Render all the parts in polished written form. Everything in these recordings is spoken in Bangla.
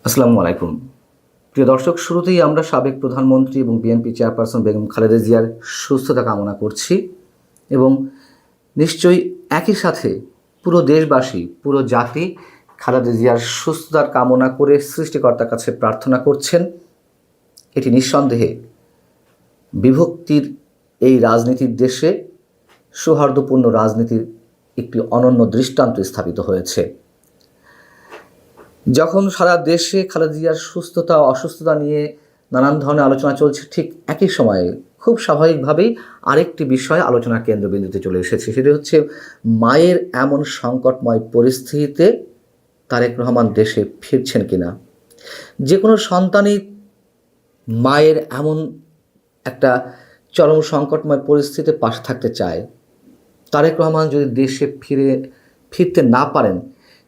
আসসালামু আলাইকুম। প্রিয় দর্শক, শুরুতেই আমরা সাবেক প্রধানমন্ত্রী এবং বিএনপি চেয়ারপারসন বেগম খালেদা জিয়ার সুস্থতা কামনা করছি এবং নিশ্চয়ই একই সাথে পুরো দেশবাসী, পুরো জাতি খালেদা জিয়ার সুস্থতার কামনা করে সৃষ্টিকর্তার কাছে প্রার্থনা করছেন। এটি নিঃসন্দেহে বিভক্তির এই রাজনীতির দেশে সৌহার্দ্যপূর্ণ রাজনীতির একটি অনন্য দৃষ্টান্ত স্থাপিত হয়েছে। যখন সারা দেশে খালেদা জিয়ার সুস্থতা ও অসুস্থতা নিয়ে নানান ধরনের আলোচনা চলছে, ঠিক একই সময়ে খুব স্বাভাবিকভাবেই আরেকটি বিষয় আলোচনার কেন্দ্রবিন্দুতে চলে এসেছে। সেটি হচ্ছে মায়ের এমন সংকটময় পরিস্থিতিতে তারেক রহমান দেশে ফিরছেন কিনা। যে কোনো সন্তানই মায়ের এমন একটা চরম সংকটময় পরিস্থিতিতে পাশে থাকতে চায়। তারেক রহমান যদি দেশে ফিরতে না পারেন,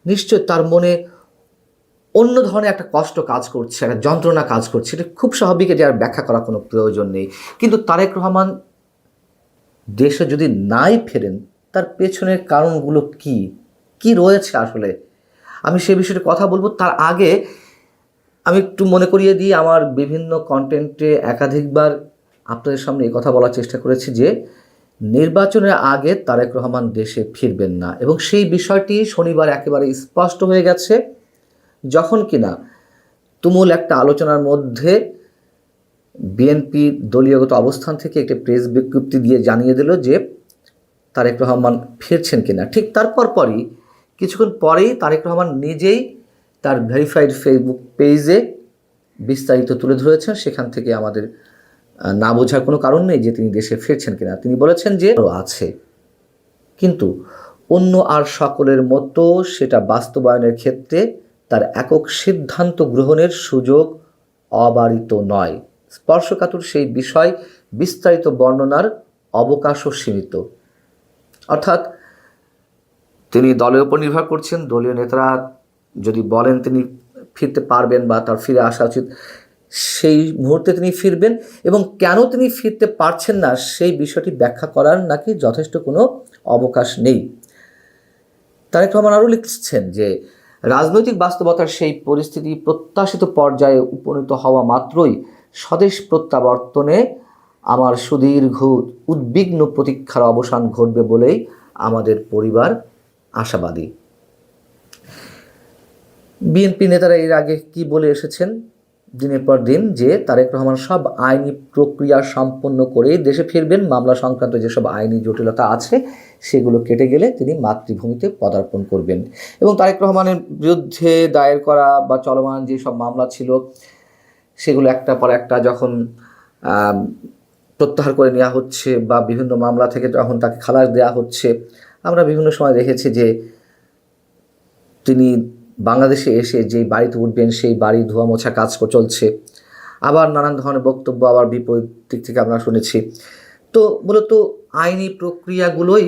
নিশ্চয় তার মনে অন্য ধরনের একটা কষ্ট কাজ করছে, একটা যন্ত্রণা কাজ করছে। এটা খুব স্বাভাবিক, যে আর ব্যাখ্যা করার কোনো প্রয়োজন নেই। কিন্তু তারেক রহমান দেশে যদি নাই ফেরেন, তার পেছনের কারণগুলো কি কি রয়েছে আসলে, আমি সে বিষয়ে কথা বলবো। তার আগে আমি একটু মনে করিয়ে দিই, আমার বিভিন্ন কন্টেন্টে একাধিকবার আপনাদের সামনে এই কথা বলার চেষ্টা করেছি যে নির্বাচনের আগে তারেক রহমান দেশে ফিরবেন না, এবং সেই বিষয়টি শনিবার একেবারে স্পষ্ট হয়ে গেছে, যখন কিনা তুমুল একটা আলোচনার মধ্যে বিএনপি দলীয়গত অবস্থান থেকে একটি প্রেস বিজ্ঞপ্তি দিয়ে জানিয়ে দিল যে তারেক রহমান ফিরছেন কিনা। ঠিক তারপরই কিছুক্ষণ পরেই তারেক রহমান নিজেই তার ভেরিফাইড ফেসবুক পেজে বিস্তারিত তুলে ধরেছেন। সেখান থেকে আমাদের না বোঝার কোনো কারণ নেই যে তিনি দেশে ফিরছেন কিনা। তিনি বলেছেন যে আছে, কিন্তু অন্য আর সকলের মতো সেটা বাস্তবায়নের ক্ষেত্রে তার একক সিদ্ধান্ত গ্রহণের সুযোগ অবারিত নয়। স্পর্শকাতর সেই বিষয় বিস্তারিত বর্ণনার অবকাশও সীমিত। অর্থাৎ তিনি দলের উপর নির্ভর করছেন। দলীয় নেতারা যদি বলেন তিনি ফিরতে পারবেন বা তার ফিরে আসা উচিত, সেই মুহূর্তে তিনি ফিরবেন, এবং কেন তিনি ফিরতে পারছেন না সেই বিষয়টি ব্যাখ্যা করার নাকি যথেষ্ট কোনো অবকাশ নেই। তারেক রহমান আরও লিখছেন যে রাজনৈতিক বাস্তবতার সেই পরিস্থিতি প্রত্যাশিত পর্যায়ে উপনীত হওয়া মাত্রই স্বদেশ প্রত্যাবর্তনে আমার সুদীর্ঘ উদ্বিগ্ন প্রতীক্ষার অবসান ঘটবে বলেই আমাদের পরিবার আশাবাদী। বিএনপি নেতারা এর আগে কি বলে এসেছেন দিনের পর দিন, যে তারেক রহমান সব আইনি প্রক্রিয়া সম্পন্ন করেই দেশে ফিরবেন। মামলা সংক্রান্ত যেসব আইনি জটিলতা আছে সেগুলো কেটে গেলে তিনি মাতৃভূমিতে পদার্পণ করবেন, এবং তারেক রহমানের বিরুদ্ধে দায়ের করা বা চলমান যেসব মামলা ছিল সেগুলো একটা পর একটা যখন প্রত্যাহার করে নেওয়া হচ্ছে বা বিভিন্ন মামলা থেকে যখন তাকে খালাস দেওয়া হচ্ছে, আমরা বিভিন্ন সময় দেখেছি যে তিনি বাংলাদেশে এসে যেই বাড়িতে উঠবেন সেই বাড়ি ধোয়া মোছা কাজ চলছে। আবার নানান ধরনের বক্তব্য আবার বিপরীত দিক থেকে আমরা শুনেছি। তো মূলত আইনি প্রক্রিয়াগুলোই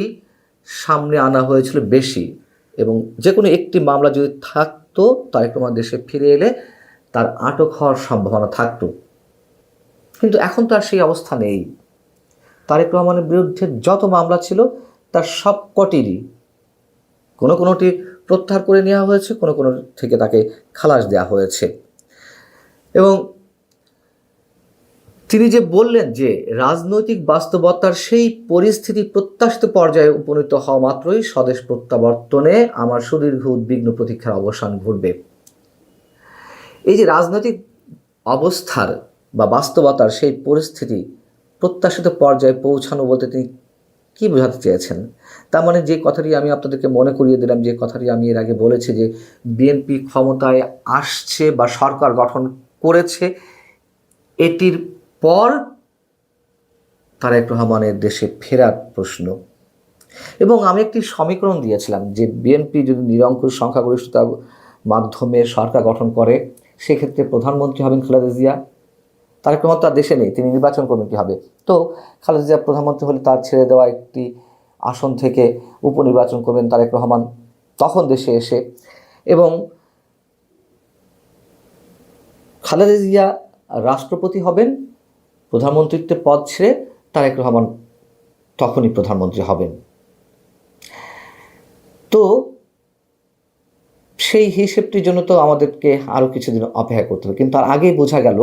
সামনে আনা হয়েছিল বেশি, এবং যে কোনো একটি মামলা যদি থাকতো তারেক রহমান দেশে ফিরে এলে তার আটক হওয়ার সম্ভাবনা থাকতো। কিন্তু এখন তো আর সেই অবস্থা নেই। তারেক রহমানের বিরুদ্ধে যত মামলা ছিল তার সবকটিরই কোনোটি প্রত্যাহার করে নেওয়া হয়েছে, কোনো থেকে তাকে খালাস দেওয়া হয়েছে। এবং তিনি যে বললেন যে রাজনৈতিক বাস্তবতার সেই পরিস্থিতি প্রত্যাশিত পর্যায়ে উপনীত হওয়া মাত্রই স্বদেশ প্রত্যাবর্তনে আমার সুদীর্ঘ উদ্বিগ্ন প্রতীক্ষার অবসান ঘটবে, এই যে রাজনৈতিক অবস্থার বা বাস্তবতার সেই পরিস্থিতি প্রত্যাশিত পর্যায়ে পৌঁছানো বলতে তিনি কি বোঝাতে চেয়েছেন? তার মানে যে কথাটি আমি আপনাদেরকে মনে করিয়ে দিলাম, যে কথাটি আমি এর আগে বলেছি, যে বিএনপি ক্ষমতায় আসছে বা সরকার গঠন করেছে, এটির পর তারেক রহমানের দেশে ফেরার প্রশ্ন। এবং আমি একটি সমীকরণ দিয়েছিলাম যে বিএনপি যদি নিরঙ্কুশ সংখ্যাগরিষ্ঠতার মাধ্যমে সরকার গঠন করে, সেক্ষেত্রে প্রধানমন্ত্রী হবেন খালেদা জিয়া। তারেক রহমান তার দেশে নেই, তিনি নির্বাচন করবেন কীভাবে? তো খালেদা জিয়া প্রধানমন্ত্রী হলে তার ছেড়ে দেওয়া একটি আসন থেকে উপনির্বাচন করবেন তারেক রহমান তখন দেশে এসে, এবং খালেদা জিয়া রাষ্ট্রপতি হবেন, প্রধানমন্ত্রীত্বের পদ ছেড়ে তারেক রহমান তখনই প্রধানমন্ত্রী হবেন। তো সেই হিসেবটির জন্য তো আমাদেরকে আরও কিছুদিন অপেক্ষা করতে হবে, কিন্তু তার আগেই বোঝা গেল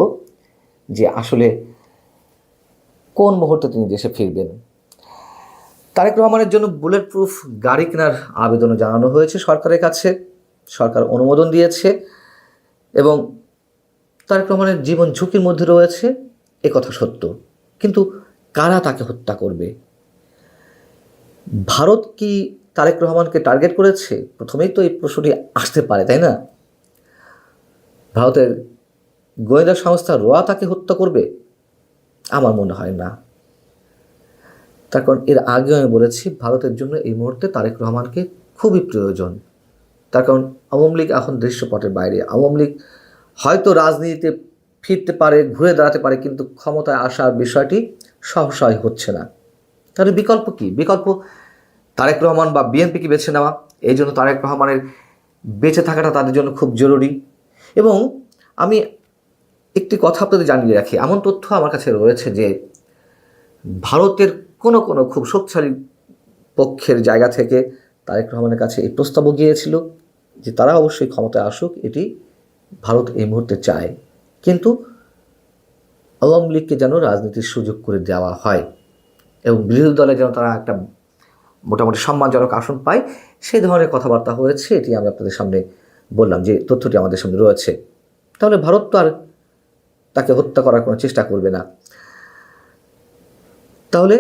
যে আসলে কোন মুহূর্তে তিনি দেশে ফিরবেন। তারেক রহমানের জন্য বুলেট প্রুফ গাড়ি কেনার আবেদনও জানানো হয়েছে সরকারের কাছে, সরকার অনুমোদন দিয়েছে, এবং তারেক রহমানের জীবন ঝুঁকির মধ্যে রয়েছে, কথা সত্য। কিন্তু কারা তাকে হত্যা করবে? ভারত কি তারেক রহমানকে টার্গেট করেছে? প্রথমেই তো এই প্রশ্নটি আসতে পারে, তাই না? ভারতের গোয়েন্দা সংস্থা রোয়া তাকে হত্যা করবে? আমার মনে হয় না। তার কারণ এর আগেও আমি বলেছি, ভারতের জন্য এই মুহূর্তে তারেক রহমানকে খুবই প্রয়োজন। তার কারণ আওয়ামী লীগ এখন দৃশ্যপটের বাইরে। আওয়ামী লীগ হয়তো রাজনীতিতে ফিরতে পারে, ঘুরে দাঁড়াতে পারে, কিন্তু ক্ষমতায় আসার বিষয়টি সহসায় হচ্ছে না। তাহলে বিকল্প কি? বিকল্প তারেক রহমান বা বিএনপিকে বেছে নেওয়া। এই জন্য তারেক রহমানের বেঁচে থাকাটা তাদের জন্য খুব জরুরি। এবং আমি একটি কথা আপনাদের জানিয়ে রাখি, এমন তথ্য আমার কাছে রয়েছে যে ভারতের কোনো খুব শক্তিশালী পক্ষের জায়গা থেকে তারেক রহমানের কাছে এই প্রস্তাবও গিয়েছিল যে তারা অবশ্যই ক্ষমতায় আসুক, এটি ভারত এই মুহূর্তে চায়, কিন্তু আওয়ামী লীগকে যেন রাজনীতির সুযোগ করে দেওয়া হয় এবং বিরোধী দলে যেন তারা একটা মোটামুটি সম্মানজনক আসন পায়, সেই ধরনের কথাবার্তা হয়েছে। এটি আমি আপনাদের সামনে বললাম যে তথ্যটি আমাদের সামনে রয়েছে। তাহলে ভারত তো আর তাকে হত্যা করার কোনো চেষ্টা করবে না। তাহলে,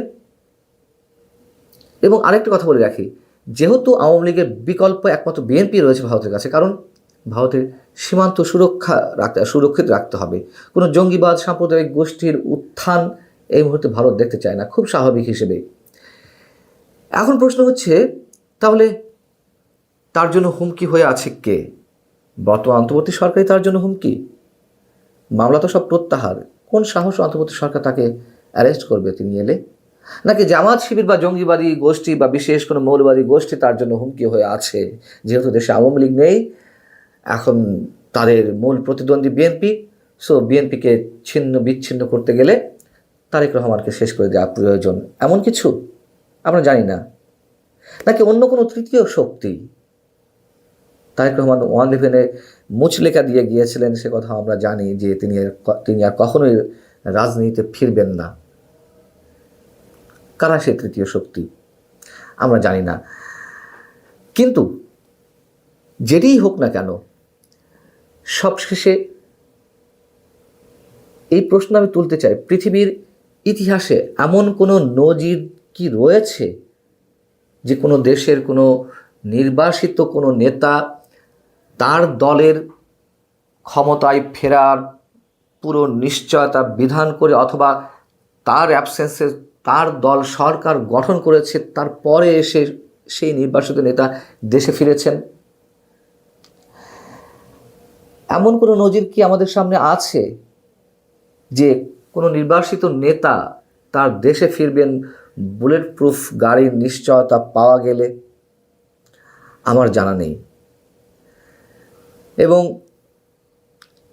এবং আরেকটা কথা বলে রাখি, যেহেতু আওয়ামী লীগের বিকল্প একমাত্র বিএনপি রয়েছে ভারতের কাছে, কারণ ভারতের সীমান্ত সুরক্ষিত রাখতে হবে। কোনো জঙ্গিবাদ সাম্প্রদায়িক গোষ্ঠীর উত্থান এই মুহূর্তে ভারত দেখতে চায় না, খুব স্বাভাবিক হিসেবে। এখন প্রশ্ন হচ্ছে, তাহলে তার জন্য হুমকি হয়ে আছে কে? বর্তমান অন্তর্বর্তী সরকারই তার জন্য হুমকি? মামলা তো সব প্রত্যাহার। কোন সাহস অন্তর্বর্তী সরকার তাকে অ্যারেস্ট করবে তিনি এলে? নাকি জামাত শিবির বা জঙ্গিবাদী গোষ্ঠী বা বিশেষ কোনো মৌলবাদী গোষ্ঠী তার জন্য হুমকি হয়ে আছে? যেহেতু দেশে আওয়ামী লীগ নেই, এখন তাদের মূল প্রতিদ্বন্দ্বী বিএনপি, সো বিএনপিকে ছিন্ন বিচ্ছিন্ন করতে গেলে তারেক রহমানকে শেষ করে দেওয়া প্রয়োজন, এমন কিছু আমরা জানি না। নাকি অন্য কোনো তৃতীয় শক্তি? তারেক রহমান 1-11-এ মুচলেখা দিয়ে গিয়েছিলেন, সে কথা আমরা জানি যে তিনি আর কখনোই রাজনীতিতে ফিরবেন না। কারা সে তৃতীয় শক্তি আমরা জানি না। কিন্তু যেটিই হোক না কেন, সবশেষে এই প্রশ্ন আমি তুলতে চাই, পৃথিবীর ইতিহাসে এমন কোনো নজির কি রয়েছে যে কোনো দেশের কোনো নির্বাসিত কোনো নেতা তার দলের ক্ষমতায় ফেরার পুরো নিশ্চয়তা বিধান করে, অথবা তার অ্যাবসেন্সে তার দল সরকার গঠন করেছে, তারপরে এসে সেই নির্বাসিত নেতা দেশে ফিরেছেন? এমন কোনো নজির কি আমাদের সামনে আছে যে কোনো নির্বাসিত নেতা তার দেশে ফিরবেন বুলেট প্রুফ গাড়ির নিশ্চয়তা পাওয়া গেলে? আমার জানা নেই। এবং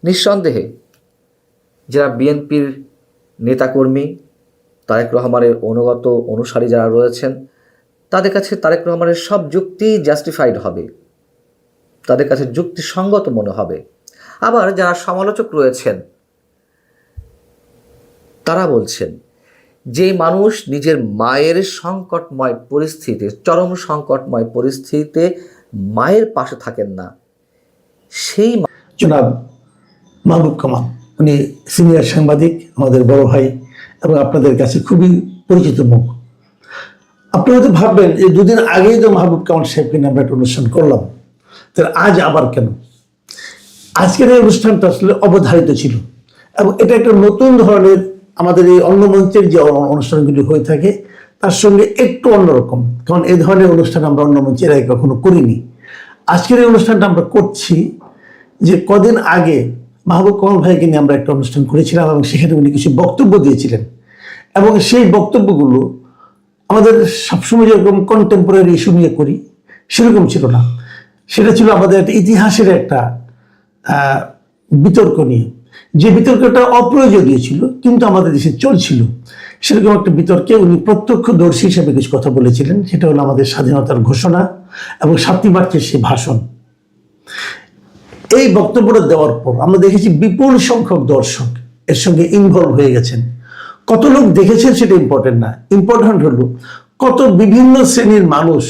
নিঃসন্দেহে যারা বিএনপির নেতাকর্মী, তারেক রহমানের অনুগত অনুসারী যারা রয়েছেন, তাদের কাছে তারেক রহমানের সব যুক্তি জাস্টিফাইড হবে, তাদের কাছে যুক্তিসঙ্গত মনে হবে। আবার যারা সমালোচক রয়েছেন তারা বলছেন যে মানুষ নিজের মায়ের সংকটময় পরিস্থিতিতে, চরম সংকটময় পরিস্থিতিতে মায়ের পাশে থাকেন না, সেই জনাব মাহবুব কামাল, উনি সিনিয়র সাংবাদিক, আমাদের বড় ভাই এবং আপনাদের কাছে খুবই পরিচিত মুখ। আপনি হয়তো ভাববেন যে দুদিন আগেই তো মাহবুব কামাল সাহেবকে নিয়ে আমরা একটা অনুষ্ঠান করলাম, তাহলে আজ আবার কেন? আজকের এই অনুষ্ঠানটা আসলে অবধারিত ছিল এবং এটা একটা নতুন ধরনের, আমাদের এই অন্যমঞ্চের যে অনুষ্ঠানগুলি হয়ে থাকে তার সঙ্গে একটু অন্যরকম, কারণ এই ধরনের অনুষ্ঠান আমরা অন্যমঞ্চে এর আগে কখনো করিনি। আজকের এই অনুষ্ঠানটা আমরা করছি যে কদিন আগে মাহবুব কামাল ভাইকে নিয়ে আমরা একটা অনুষ্ঠান করেছিলাম এবং সেখানে উনি কিছু বক্তব্য দিয়েছিলেন, এবং সেই বক্তব্যগুলো আমাদের সবসময় যেরকম কন্টেম্পোরারি ইস্যু নিয়ে করি সেরকম ছিল না। সেটা ছিল আমাদের একটা ইতিহাসের একটা বিতর্ক নিয়ে, যে বিতর্কটা অপ্রয়োজনীয় ছিল কিন্তু আমাদের দেশে চলছিল। সেরকম একটা বিতর্কে উনি প্রত্যক্ষদর্শী হিসেবে কিছু কথা বলেছিলেন। সেটা হলো আমাদের স্বাধীনতার ঘোষণা এবং 7ই মার্চের সেই ভাষণ। এই বক্তব্যটা দেওয়ার পর আমরা দেখেছি বিপুল সংখ্যক দর্শক এর সঙ্গে ইনভলভ হয়ে গেছেন। কত লোক দেখেছেন সেটা ইম্পর্টেন্ট না, ইম্পর্টেন্ট হলো কত বিভিন্ন শ্রেণীর মানুষ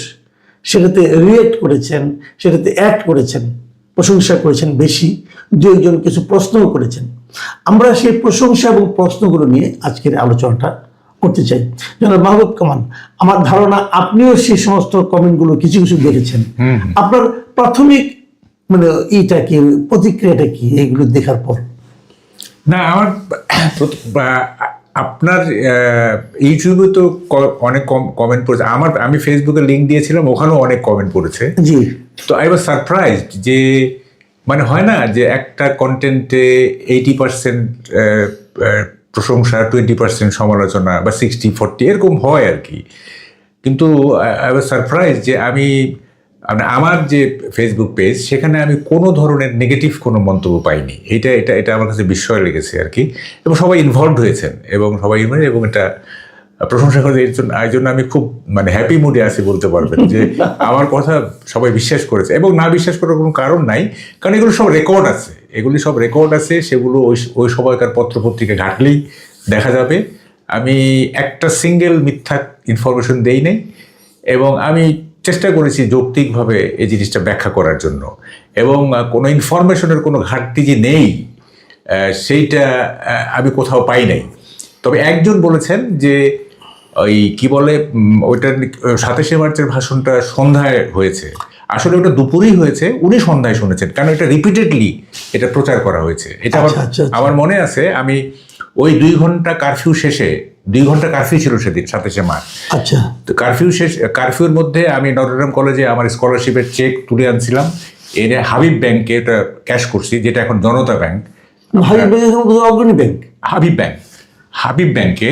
সেটাতে রিয়েক্ট করেছেন, সেটাতে অ্যাক্ট করেছেন, প্রশংসা করেছেন বেশি, দু একজন কিছু প্রশ্নও করেছেন। আমরা সেই প্রশংসা এবং প্রশ্নগুলো নিয়ে আজকের আলোচনাটা করতে চাই। জনাব মাহবুব কামাল, আমার ধারণা আপনিও সেই সমস্ত কমেন্টগুলো কিছু কিছু দেখেছেন। আপনার প্রাথমিক মানে এইটা কি, প্রতিক্রিয়াটা কি এইগুলো দেখার পর? না, আমার আপনার ইউটিউবে তো অনেক কমেন্ট পড়েছে, আমি ফেসবুকে লিঙ্ক দিয়েছিলাম, ওখানেও অনেক কমেন্ট পড়েছে। জি। তো আই ওয়াজ সারপ্রাইজড যে মানে হয় না যে একটা কন্টেন্টে 80% প্রশংসা, 20% সমালোচনা বা 60-40 এরকম হয় আর কি। কিন্তু আই ওয়াজ সারপ্রাইজ যে আমার যে ফেসবুক পেজ, সেখানে আমি কোনো ধরনের নেগেটিভ কোনো মন্তব্য পাইনি। এটা আমার কাছে বিস্ময় লেগেছে আর কি। এবং সবাই ইনভলভড হয়েছেন এবং এবং এটা প্রশংসা করে এই জন্য আমি খুব মানে হ্যাপি মুডে আছি বলতে পারবেন যে আমার কথা সবাই বিশ্বাস করেছে। এবং না বিশ্বাস করার কোনো কারণ নাই, কারণ এগুলো সব রেকর্ড আছে, সেগুলো ওই সময়কার পত্রপত্রিকা ঘাটলেই দেখা যাবে। আমি একটা সিঙ্গেল মিথ্যা ইনফরমেশন দেই নাই এবং আমি চেষ্টা করেছি যৌক্তিকভাবে এই জিনিসটা ব্যাখ্যা করার জন্য। এবং কোনো ইনফরমেশনের কোনো ঘাটতি যে নেই সেইটা আমি কোথাও পাই নাই। তবে একজন বলেছেন যে ওই কি বলে ওইটা 27শে মার্চের ভাষণটা সন্ধ্যায় হয়েছে, আসলে ওটা দুপুরেই হয়েছে, উনি সন্ধ্যায় শুনেছেন, কারণ এটা রিপিটেডলি এটা প্রচার করা হয়েছে। এটা আমার মনে আছে, আমি ওই 2 ঘন্টা কারফিউ শেষে, 2 ঘন্টা কারফিউ ছিল সেদিন 27শে মার্চ। আচ্ছা। তো কারফিউর মধ্যে আমি নটরডেম কলেজে আমার স্কলারশিপের চেক তুলে আনছিলাম, এনে হাবিব ব্যাংকে এটা ক্যাশ করছি, যেটা এখন জনতা ব্যাংক। হাবিব ব্যাংকে,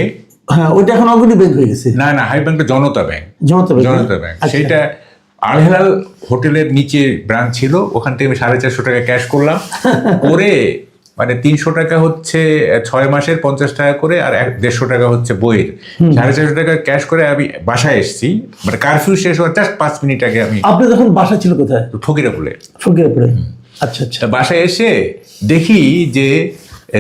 হ্যাঁ, ওইটা এখন অগ্রণী ব্যাংক হয়ে গেছে। না, হাবিব ব্যাংকটা জনতা ব্যাংক। আচ্ছা। সেইটা আল হেলাল হোটেলের নিচে ব্রাঞ্চ ছিল, ওখান থেকে আমি 450 টাকা ক্যাশ করলাম, করে মানে 300 টাকা হচ্ছে 6 মাসের 50 টাকা করে, আর 150 টাকা হচ্ছে বইয়ের। 450 টাকা ক্যাশ করে আমি বাসায় এসেছি, মানে কারফিউ শেষ হওয়ার জাস্ট 5 মিনিট আগে। আপনি তখন বাসা ছিল কোথায়? ফকিরাপুরে। আচ্ছা আচ্ছা। বাসায় এসে দেখি যে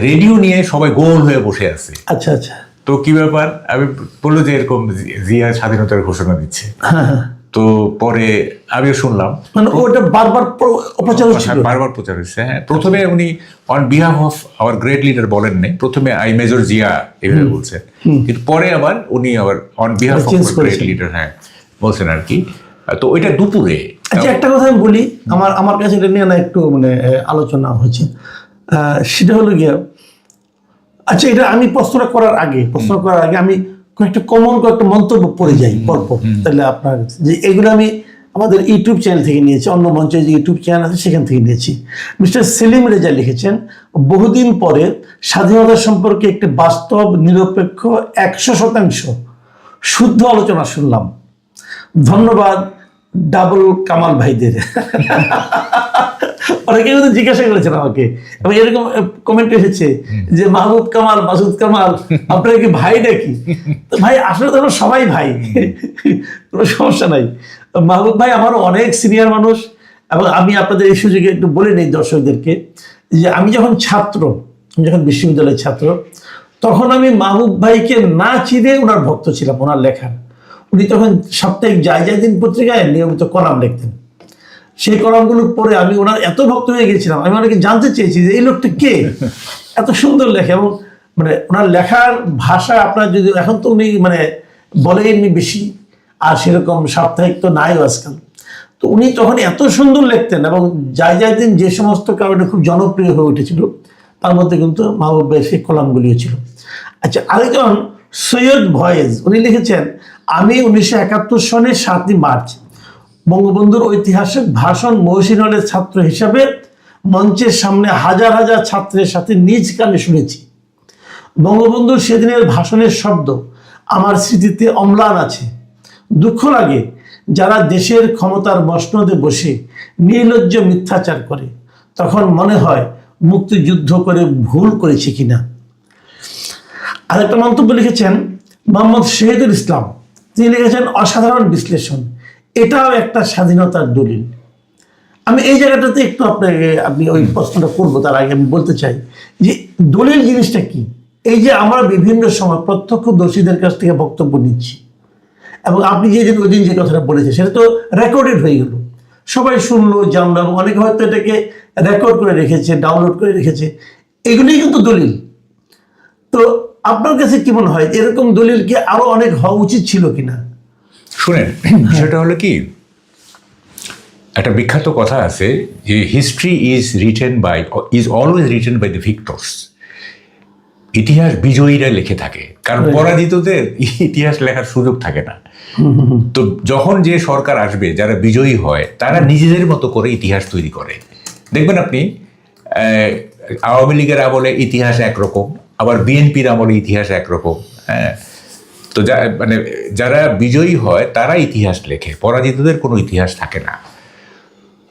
রেডিও নিয়ে সবাই গোল হয়ে বসে আছে। আচ্ছা আচ্ছা। তো কি ব্যাপার, আমি বললো যে এরকম জিয়া স্বাধীনতার ঘোষণা দিচ্ছে। তো পরে আমিও শুনলাম, মানে ওটা বারবার প্রচার হচ্ছে। হ্যাঁ, প্রথমে উনি on behalf of our great leader বলেন নাই, প্রথমে আই মেজর জিয়া এভাবে বলছেন, কিন্তু পরে আবার উনি আবার on behalf of great leader হ্যাঁ বলছেন আর কি। তো ওইটা দুপুরে। আচ্ছা, একটা কথা আমি বলি, আমার কাছে এটা নিয়ে না একটু মানে আলোচনা হয়েছে, সেটা হলো গিয়া, আচ্ছা এটা আমি প্রশ্ন করার আগে আমি কয়েকটা মন্তব্য পড়ে যাই পরপর, তাহলে আপনার যে এগুলো আমি আমাদের ইউটিউব চ্যানেল থেকে নিয়েছি, অন্য মঞ্চে যে ইউটিউব চ্যানেল আছে সেখান থেকে নিয়েছি। মিস্টার সেলিম রেজা লিখেছেন, বহুদিন পরে স্বাধীনতা সম্পর্কে একটি বাস্তব, নিরপেক্ষ, 100% শুদ্ধ আলোচনা শুনলাম। ধন্যবাদ ডাবল কামাল ভাইদের। অনেকে কিন্তু জিজ্ঞাসা করেছেন আমাকে, এবং এরকম কমেন্ট এসেছে যে মাহবুব কামাল, মাসুদ কামাল, আপনারা কি ভাই নাকি? তো ভাই আসলে তো সবাই ভাই, কোনো সমস্যা নাই। মাহবুব ভাই আমার অনেক সিনিয়র মানুষ, এবং আমি আপনাদের এই সুযোগে একটু বলে নিই দর্শকদেরকে যে আমি যখন বিশ্ববিদ্যালয়ের ছাত্র, তখন আমি মাহবুব ভাইকে না চিনে ওনার ভক্ত ছিলাম, ওনার লেখার। উনি তখন সাপ্তাহিক দিন পত্রিকায় নিয়মিত কলাম লিখতেন। সেই কলামগুলো পড়ে আমি ওনার এত ভক্ত হয়ে গেছিলাম, আমি অনেকে জানতে চেয়েছি যে এই লোকটা কে, এত সুন্দর লেখে। এবং মানে ওনার লেখার ভাষা আপনার যদি এখন তো উনি মানে বলেননি বেশি, আর সেরকম সাপ্তাহিক তো নাই আজকাল, তো উনি তখন এত সুন্দর লিখতেন। এবং দিন যে সমস্ত কারণে খুব জনপ্রিয় হয়ে উঠেছিল, তার মধ্যে কিন্তু মাহবুব ভাইয়ের সেই কলামগুলিও ছিল। আচ্ছা, আরেকজন সৈয়দ ভয়েজ, উনি লিখেছেন, আমি 1971 সনের 7ই মার্চ বঙ্গবন্ধুর ঐতিহাসিক ভাষণ মহসিন হলের ছাত্র হিসাবে মঞ্চের সামনে হাজার হাজার ছাত্রের সাথে নিজ কানে শুনেছি। বঙ্গবন্ধুর সেদিনের ভাষণের শব্দ আমার স্মৃতিতে অম্লান আছে। দুঃখ লাগে যারা দেশের ক্ষমতার মসনদে বসে নির্লজ্জ মিথ্যাচার করে, তখন মনে হয় মুক্তিযুদ্ধ করে ভুল করেছি কিনা। আরেকটা মন্তব্য লিখেছেন মোহাম্মদ শহীদুল ইসলাম, তিনি লিখেছেন, অসাধারণ বিশ্লেষণ, এটাও একটা স্বাধীনতার দলিল। আমি এই জায়গাটাতে একটু আপনি ওই প্রশ্নটা করবো, তার আগে আমি বলতে চাই যে দলিল জিনিসটা কি। এই যে আমরা বিভিন্ন সময় প্রত্যক্ষদর্শীদের কাছ থেকে বক্তব্য নিচ্ছি, এবং আপনি ওই দিন যে কথাটা বলেছেন সেটা তো রেকর্ডেড হয়ে গেল, সবাই শুনলো, জানলো, এবং অনেকে হয়তো এটাকে রেকর্ড করে রেখেছে, ডাউনলোড করে রেখেছে, এগুলোই কিন্তু দলিল। তো আপনার কাছে কি মনে হয় এরকম দলিল কি আরো অনেক হওয়া উচিত ছিল কিনা? শুনেন, সেটা হলো কি, একটা বিখ্যাত কথা আছে যে history is always written by the victors. ইতিহাস বিজয়ীরা লিখে থাকে, কারণ পরাজিতদের ইতিহাস লেখার সুযোগ থাকে না। তো যখন যে সরকার আসবে, যারা বিজয়ী হয় তারা নিজেদের মতো করে ইতিহাস তৈরি করে। দেখবেন আপনি আওয়ামী লীগের আমলে ইতিহাস একরকম, আবার বিএনপির আমলে ইতিহাস একরকম। হ্যাঁ, তো মানে যারা বিজয়ী হয় তারা ইতিহাস লেখে, পরাজিতদের কোনো ইতিহাস থাকে না।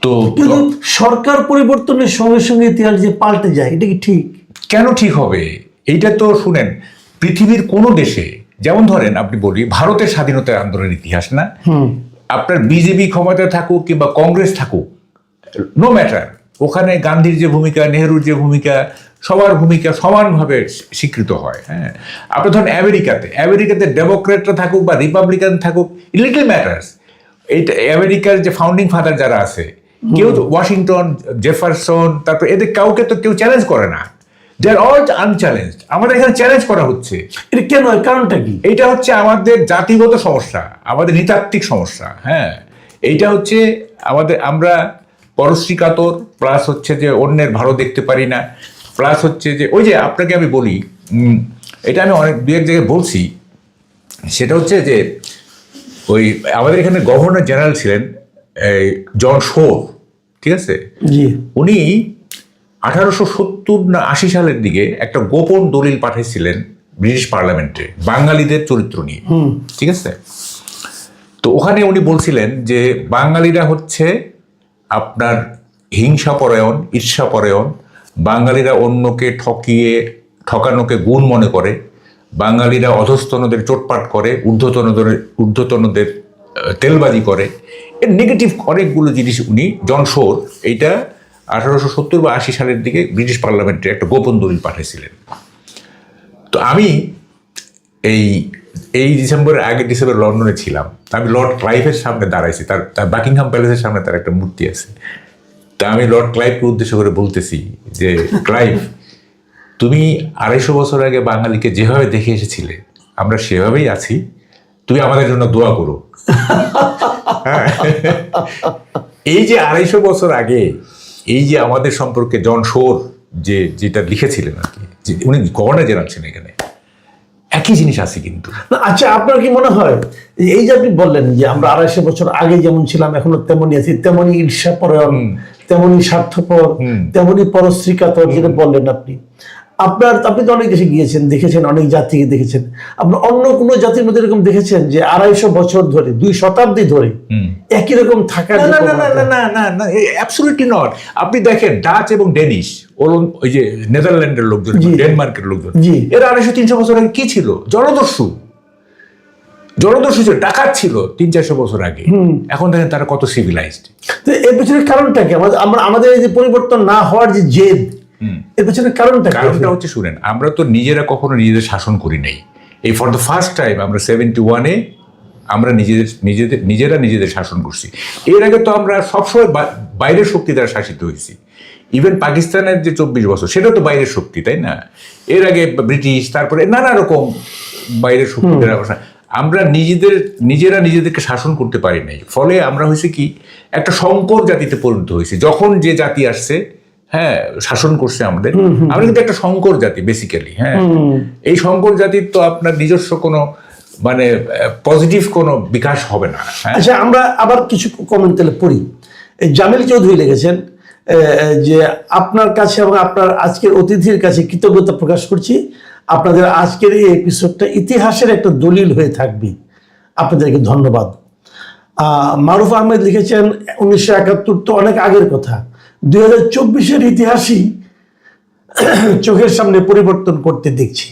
তো কিন্তু সরকার পরিবর্তনের সঙ্গে সঙ্গে ইতিহাস যে পাল্টে যায়, এটা কি ঠিক? কেন ঠিক হবে? এইটা তো শুনেন, পৃথিবীর কোনো দেশে, যেমন ধরেন আপনি বলি ভারতের স্বাধীনতার আন্দোলনের ইতিহাস না, আপনার বিজেপি ক্ষমতায় থাকুক কিংবা কংগ্রেস থাকুক, নো ম্যাটার, ওখানে গান্ধীর যে ভূমিকা, নেহরুর যে ভূমিকা, সবার ভূমিকা সমানভাবে স্বীকৃত হয়। হ্যাঁ, আপনি ধরেন আমেরিকাতে ডেমোক্রেটরা থাকুক বা রিপাবলিকান থাকুক, লিটল ম্যাটার্স। এইটা আমেরিকার যে ফাউন্ডিং ফাদার যারা আছে, কেউ ওয়াশিংটন, জেফারসন, তারপর এদের কাউকে তো কেউ চ্যালেঞ্জ করে না। দে আর অল আনচ্যালেঞ্জড। আমাদের এখানে চ্যালেঞ্জ করা হচ্ছে। এটা কেন? কারণটা কি? এইটা হচ্ছে আমাদের জাতিগত সমস্যা, আমাদের নৃতাত্ত্বিক সমস্যা। হ্যাঁ, এইটা হচ্ছে আমরা পরশ্রী কাতর, প্লাস হচ্ছে যে অন্যের ভালো দেখতে পারি না, প্লাস হচ্ছে যে ওই যে আপনাকে আমি বলি, এটা আমি অনেক দু এক জায়গায় বলছি, সেটা হচ্ছে যে ওই আমাদের এখানে গভর্নর জেনারেল ছিলেন জন শোর, ঠিক আছে? উনি 1870 না 80 সালের দিকে একটা গোপন দলিল পাঠিয়েছিলেন ব্রিটিশ পার্লামেন্টে বাঙালিদের চরিত্র নিয়ে, ঠিক আছে? তো ওখানে উনি বলছিলেন যে বাঙালিরা হচ্ছে আপনার হিংসাপরায়ণ, ঈর্ষাপরায়ণ, বাঙালিরা অন্যকে ঠকানোকে গুণ মনে করে, বাঙালিরা অধস্তনদের চোটপাট করে, ঊর্ধ্বতনদের তেলবাজি করে, এর নেগেটিভ অনেকগুলো জিনিস উনি জন শোর এইটা 1870 বা 80 সালের দিকে ব্রিটিশ পার্লামেন্টে একটা গোপন দলিল পাঠিয়েছিলেন। তো আমি এই ডিসেম্বর লন্ডনে ছিলাম। আমি লর্ড ক্লাইভের সামনে দাঁড়াইছি, তার বাকিংহাম প্যালেসের সামনে তার একটা মূর্তি আছে। তা আমি লর্ড ক্লাইভকে উদ্দেশ্য করে বলতেছি যে, ক্লাইভ, তুমি 250 বছর আগে বাঙালিকে যেভাবে দেখে এসেছিলে আমরা সেভাবেই আছি, তুমি আমাদের জন্য দোয়া করো। হ্যাঁ, এই যে 250 বছর আগে এই যে আমাদের সম্পর্কে জন শোর যেটা লিখেছিলেন আর কি, উনি গভর্নর জেনারেল ছিলেন, এখানে একই জিনিস আছে কিন্তু। আচ্ছা, আপনার কি মনে হয় এই যে আপনি বললেন যে আমরা 250 বছর আগে যেমন ছিলাম এখনো তেমনই আছি, তেমনি ঈর্ষাপরায়ণ, তেমনি স্বার্থপর, তেমনি পরশ্রী কাতর, যেটা বললেন আপনি তো অনেক দেশে গিয়েছেন, দেখেছেন, অনেক জাতিকে দেখেছেন। আপনি অন্য কোনো জাতির মধ্যে এরকম দেখেছেন যে 250 বছর ধরে, 2 শতাব্দী ধরে একই রকম থাকার? না, অ্যাবসলিউটলি নট। আপনি দেখেন ডাচ এবং ডেনিশ, ওই যে নেদারল্যান্ডের লোকজন, ডেনমার্কের লোকজন, এরা 250-300 বছর আগে কি ছিল? জলদস্যু ছিল, ডাকাত ছিল 300-400 বছর আগে। এখন দেখেন তারা কত সিভিলাইজড। এর পেছনে কারণটা কি? আমাদের এই যে পরিবর্তন না হওয়ার যে জেদ, এর পেছনে কারণটা হচ্ছে, শুনেন, আমরা তো নিজেরা কখনো নিজেদের শাসন করি নাই। এই ফর দ্য ফার্স্ট টাইম আমরা 71-এ আমরা নিজেরা নিজেদের শাসন করছি। এর আগে তো আমরা সবসময় বাইরের শক্তি দ্বারা শাসিত হয়েছি। ইভেন পাকিস্তানের যে 24 বছর, সেটা তো বাইরের শক্তি, তাই না? এর আগে ব্রিটিশ, তারপরে নানা রকম বাইরের শক্তি দ্বারা আমরা নিজেরা নিজেদেরকে শাসন করতে পারি নাই। ফলে আমরা হয়েছে কি, একটা সংকর জাতিতে পরিণত হয়েছি। যখন যে জাতি আসছে, হ্যাঁ, শাসন করছে আমরা কিন্তু একটা সংকর জাতি বেসিক্যালি। হ্যাঁ, এই সংকর জাতির তো আপনার নিজস্ব কোনো মানে পজিটিভ কোনো বিকাশ হবে না। আচ্ছা, আমরা আবার কিছু কমেন্ট তাহলে পড়ি। জামিল চৌধুরী লিখেছেন যে আপনার কাছে এবং আপনার আজকের অতিথির কাছে কৃতজ্ঞতা প্রকাশ করছি। আপনাদের আজকের এই এপিসোডটা ইতিহাসের একটা দলিল হয়ে থাকবে। আপনাদেরকে ধন্যবাদ। মারুফ আহমেদ লিখেছেন 1971 তো অনেক আগের কথা, 2024-এর ইতিহাসই চোখের সামনে পরিবর্তন করতে দেখছি।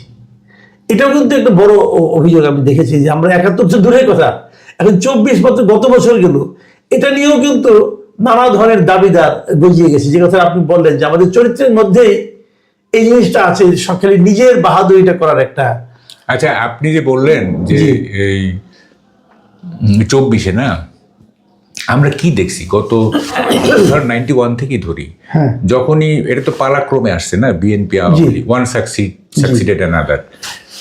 এটাও কিন্তু একটা বড় অভিযোগ আমি দেখেছি যে আমরা 71 তো দূরের কথা, এখন 24 বছর গত বছর গেল, এটা নিয়েও কিন্তু নানা ধরনের দাবিদার গজিয়ে গেছে, যে কথা আপনি বললেন যে আমাদের চরিত্রের মধ্যেই এই জিনিসটা আছে, সকালে নিজের বাহাদুরিটা করার একটা। আচ্ছা, আপনি যে বললেন যে এই 24-এ না আমরা কি দেখছি, গত ধর 91 থেকেই ধরি, যখনই এটা তো পালাক্রমে আসছে না, BNP Awami League, one succeeded another.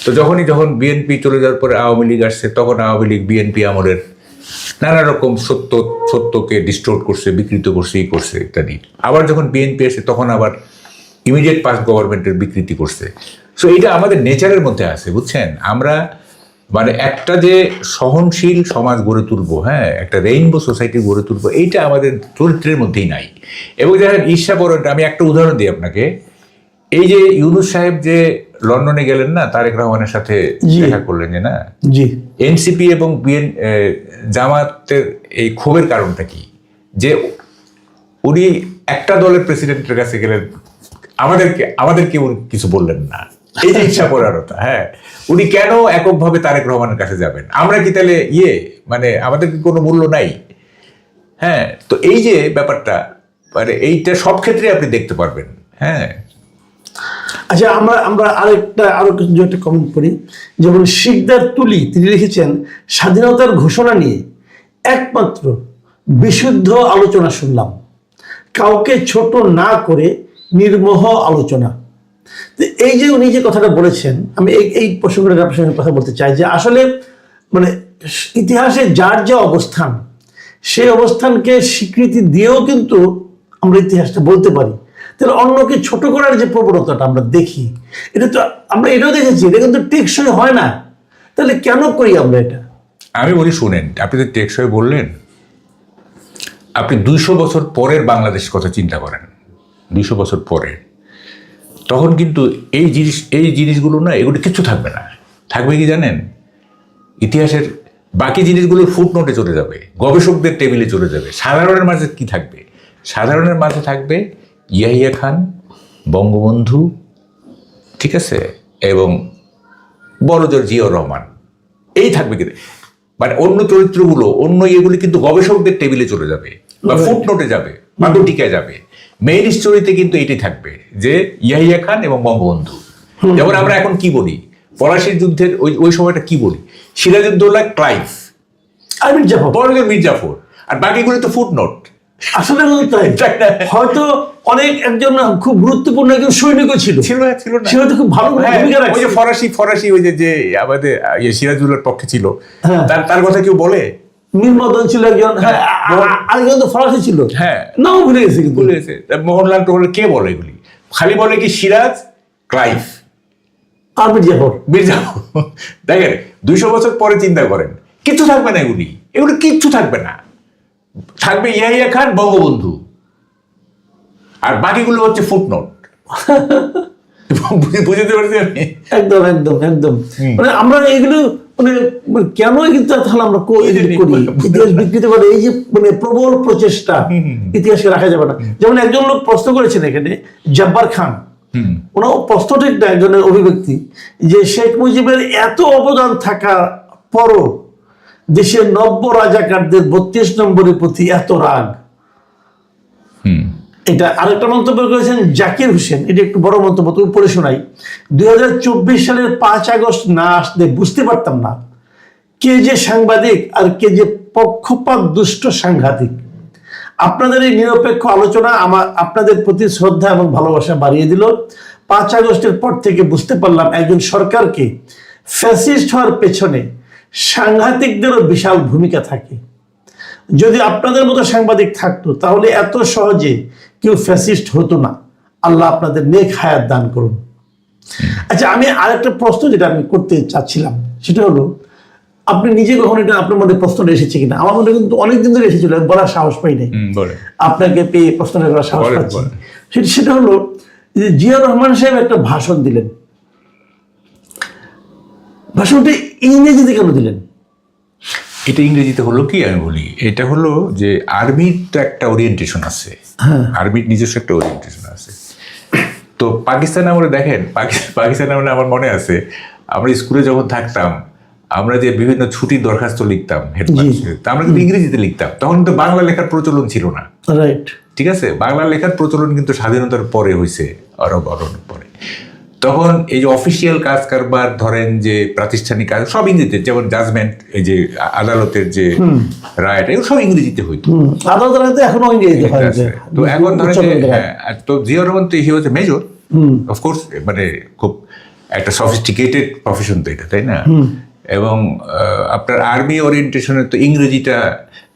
তো যখন বিএনপি চলে যাওয়ার পরে আওয়ামী লীগ আসছে, তখন আওয়ামী লীগ বিএনপি আমলের নানা রকম সত্যকে ডিস্টোর্ট করছে, বিকৃত করছে, করছে ইত্যাদি। আবার যখন বিএনপি আসে তখন আবার ইমিডিয়েট পাস গভর্নমেন্টের বিকৃতি করছে। সো এটা আমাদের নেচারের মধ্যে আছে, বুঝছেন। আমরা মানে একটা যে সহনশীল সমাজ গড়ে তুলবো, হ্যাঁ, একটা রেইনবো সোসাইটি গড়ে তুলবো, এইটা আমাদের চরিত্রের মধ্যেই নাই। এবং দেখেন ঈর্ষাপরণটা, আমি একটা উদাহরণ দিই আপনাকে। এই যে ইউনূস সাহেব যে লন্ডনে গেলেন না, তারেক রহমানের সাথে দেখা করলেন, যে না, এনসিপি এবং জামাতের এই ক্ষোভের কারণটা কি? যে উনি একটা দলের প্রেসিডেন্টের কাছে গেলেন, আমাদেরকে উনি কিছু বললেন না। এই যে ঈর্ষাপরণতা, হ্যাঁ, উনি কেন এককভাবে তারেক রহমানের কাছে যাবেন? আমরা কি তাহলে মানে আমাদের কি কোনো মূল্য নাই? হ্যাঁ, তো এই যে ব্যাপারটা, মানে এইটা সব ক্ষেত্রে আপনি দেখতে পারবেন। হ্যাঁ, আচ্ছা, আমরা আরো কিছু একটা কমেন্ট করি। যেমন শিকদার তুলি, তিনি লিখেছেন, স্বাধীনতার ঘোষণা নিয়ে একমাত্র বিশুদ্ধ আলোচনা শুনলাম, কাউকে ছোট না করে নির্মোহ আলোচনা। এই যে উনি যে কথাটা বলেছেন, আমি এই প্রসঙ্গটা আপনার সঙ্গে কথা বলতে চাই, যে আসলে মানে ইতিহাসে যার যা অবস্থান, সেই অবস্থানকে স্বীকৃতি দিয়েও কিন্তু আমরা ইতিহাসটা বলতে পারি। তাহলে অন্যকে ছোট করার যে প্রবণতাটা আমরা দেখি, এটা তো আমরা এটাও দেখেছি, এটা কিন্তু টেকসই হয় না। তাহলে কেন করি আমরা এটা? আমি বলি, শুনেন, আপনি তো টেকসই বললেন, আপনি 200 বছর পরের বাংলাদেশ কথা চিন্তা করেন। 200 বছর পরে তখন কিন্তু এই জিনিসগুলো না, এগুলো কিচ্ছু থাকবে না। থাকবে কি জানেন? ইতিহাসের বাকি জিনিসগুলোর ফুটনোটে চলে যাবে, গবেষকদের টেবিলে চলে যাবে। সাধারণের মাঝে কি থাকবে? সাধারণের মাঝে থাকবে ইয়াহিয়া খান, বঙ্গবন্ধু, ঠিক আছে, এবং বড়জোর জিয়াউর রহমান, এই থাকবে। কিন্তু মানে অন্য চরিত্রগুলো, অন্য ইয়েগুলি কিন্তু গবেষকদের টেবিলে চলে যাবে বা ফুটনোটে যাবে, পাণ্ডুটিকায় যাবে। মেইন স্টোরিতে কিন্তু এইটাই থাকবে, যে ইয়াহিয়া খান এবং বঙ্গবন্ধু। যেমন আমরা এখন কি বলি, পলাশির যুদ্ধের ওই সময়টা কি বলি, সিরাজউদ্দৌলা, ক্লাইভ, মীর জাফর, আর বাকিগুলো তো ফুটনোট। আসলে হয়তো অনেক একজন খুব গুরুত্বপূর্ণ একজন সৈনিকও ছিল না, সে হয়তো খুব ভালো ভূমিকা রাখছে। ওই যে ফরাসি ওই যে আমাদের সিরাজউদ্দৌলার পক্ষে ছিল, তার কথা কেউ বলে? মীর মদন ছিল একজন, আরেকজন তো ফরাসি ছিল, হ্যাঁ, নাও ভুলে গেছে, ভুলে গেছে। মোহনলাল টোহনলাল কে বলে এগুলি? খালি বলে কি সিরাজ, ক্লাইভ আর মীর জাফর। দেখেন 200 বছর পরে চিন্তা করেন, কিচ্ছু থাকবে না, এগুলি কিচ্ছু থাকবে না। থাকবে ইয়াহিয়া খান, বঙ্গবন্ধু, আর বাকিগুলো হচ্ছে ফুটনোট। বুঝতে পারছি আমি? একদম একদম একদম। মানে আমরা এইগুলো মানে কেন কিন্তু তাহলে আমরা করি, ইতিহাস বিকৃত করে এই যে মানে প্রবল প্রচেষ্টা, ইতিহাসকে রাখা যাবে না। যেমন একজন লোক প্রশ্ন করেছেন এখানে, জব্বার খান, ওনার প্রশ্ন ঠিক না, একজনের অভিব্যক্তি, যে শেখ মুজিবের এত অবদান থাকা পরও দেশের নব্য রাজাকারদের 32 নম্বরের প্রতি এত রাগ। এটা আরেকটা মন্তব্য করেছেন জাকির হোসেন, এটা একটু বড় মন্তব্য, তো পড়ে শোনাই। 2024 সালের 5 আগস্ট না আসলে বুঝতে পারতাম না কে যে সাংবাদিক আর কে যে পক্ষপাত দুষ্ট সাংঘাতিক। আপনাদের এই নিরপেক্ষ আলোচনা আপনাদের প্রতি শ্রদ্ধা এবং ভালোবাসা বাড়িয়ে দিল। 5 আগস্টের পর থেকে বুঝতে পারলাম একজন সরকারকে ফ্যাসিস্ট হওয়ার পেছনে সাংঘাতিকদেরও বিশাল ভূমিকা থাকে। যদি আপনাদের মতো সাংবাদিক থাকতো তাহলে এত সহজে কেউ ফ্যাসিস্ট হতো না। আল্লাহ আপনাদের নেক হায়াত দান করুন। আচ্ছা, আমি আরেকটা প্রশ্ন যেটা আমি করতে চাচ্ছিলাম, সেটা হলো, আপনি নিজে কখন এটা আপনার মধ্যে প্রশ্নটা এসেছে কিনা? আমার মধ্যে কিন্তু অনেকদিন ধরে এসেছিল, বলার সাহস পাই নাই, আপনাকে পেয়ে প্রশ্নটা করার সাহস পাচ্ছি। সেটা হলো যে জিয়াউর রহমান সাহেব একটা ভাষণ দিলেন, ভাষণটা ইংরেজিতে কেন দিলেন? এটা ইংরেজিতে হলো কি, আমি বলি, এটা হলো যে আর্মির তো একটা ওরিয়েন্টেশন আছে, আর্মির নিজস্ব একটা ওরিয়েন্টেশন আছে। তো পাকিস্তান আমলে দেখেন, পাকিস্তান আমলে আমার মনে আছে, আমরা স্কুলে যখন থাকতাম, আমরা যে বিভিন্ন ছুটির দরখাস্ত লিখতাম হেডমাস্টার, আমরা কিন্তু ইংরেজিতে লিখতাম। তখন তো বাংলা লেখার প্রচলন ছিল না। রাইট। ঠিক আছে, বাংলা লেখার প্রচলন কিন্তু স্বাধীনতার পরে হয়েছে, আরব অনেক পরে। তখন এই যে অফিসিয়াল কাজ কারবার ধরেন যে প্রাতিষ্ঠানিক কাজ সব ইংরেজিতে, যেমন জাজমেন্ট, এই যে আদালতের যে রায়টা, এগুলো সব ইংরেজিতে হইতো। আদালত এখনো ইংরেজিতে হয়। তো এখন ধরেন যে তো জিয়াউর রহমান তো হি ওয়াজ এ মেজর, অফকোর্স, মানে খুব একটা সফিস্টিকেটেড প্রফেশন তো এটা, তাই না? এবং আপনার আর্মি ওরিয়েন্টেশনে তো ইংরেজিটা,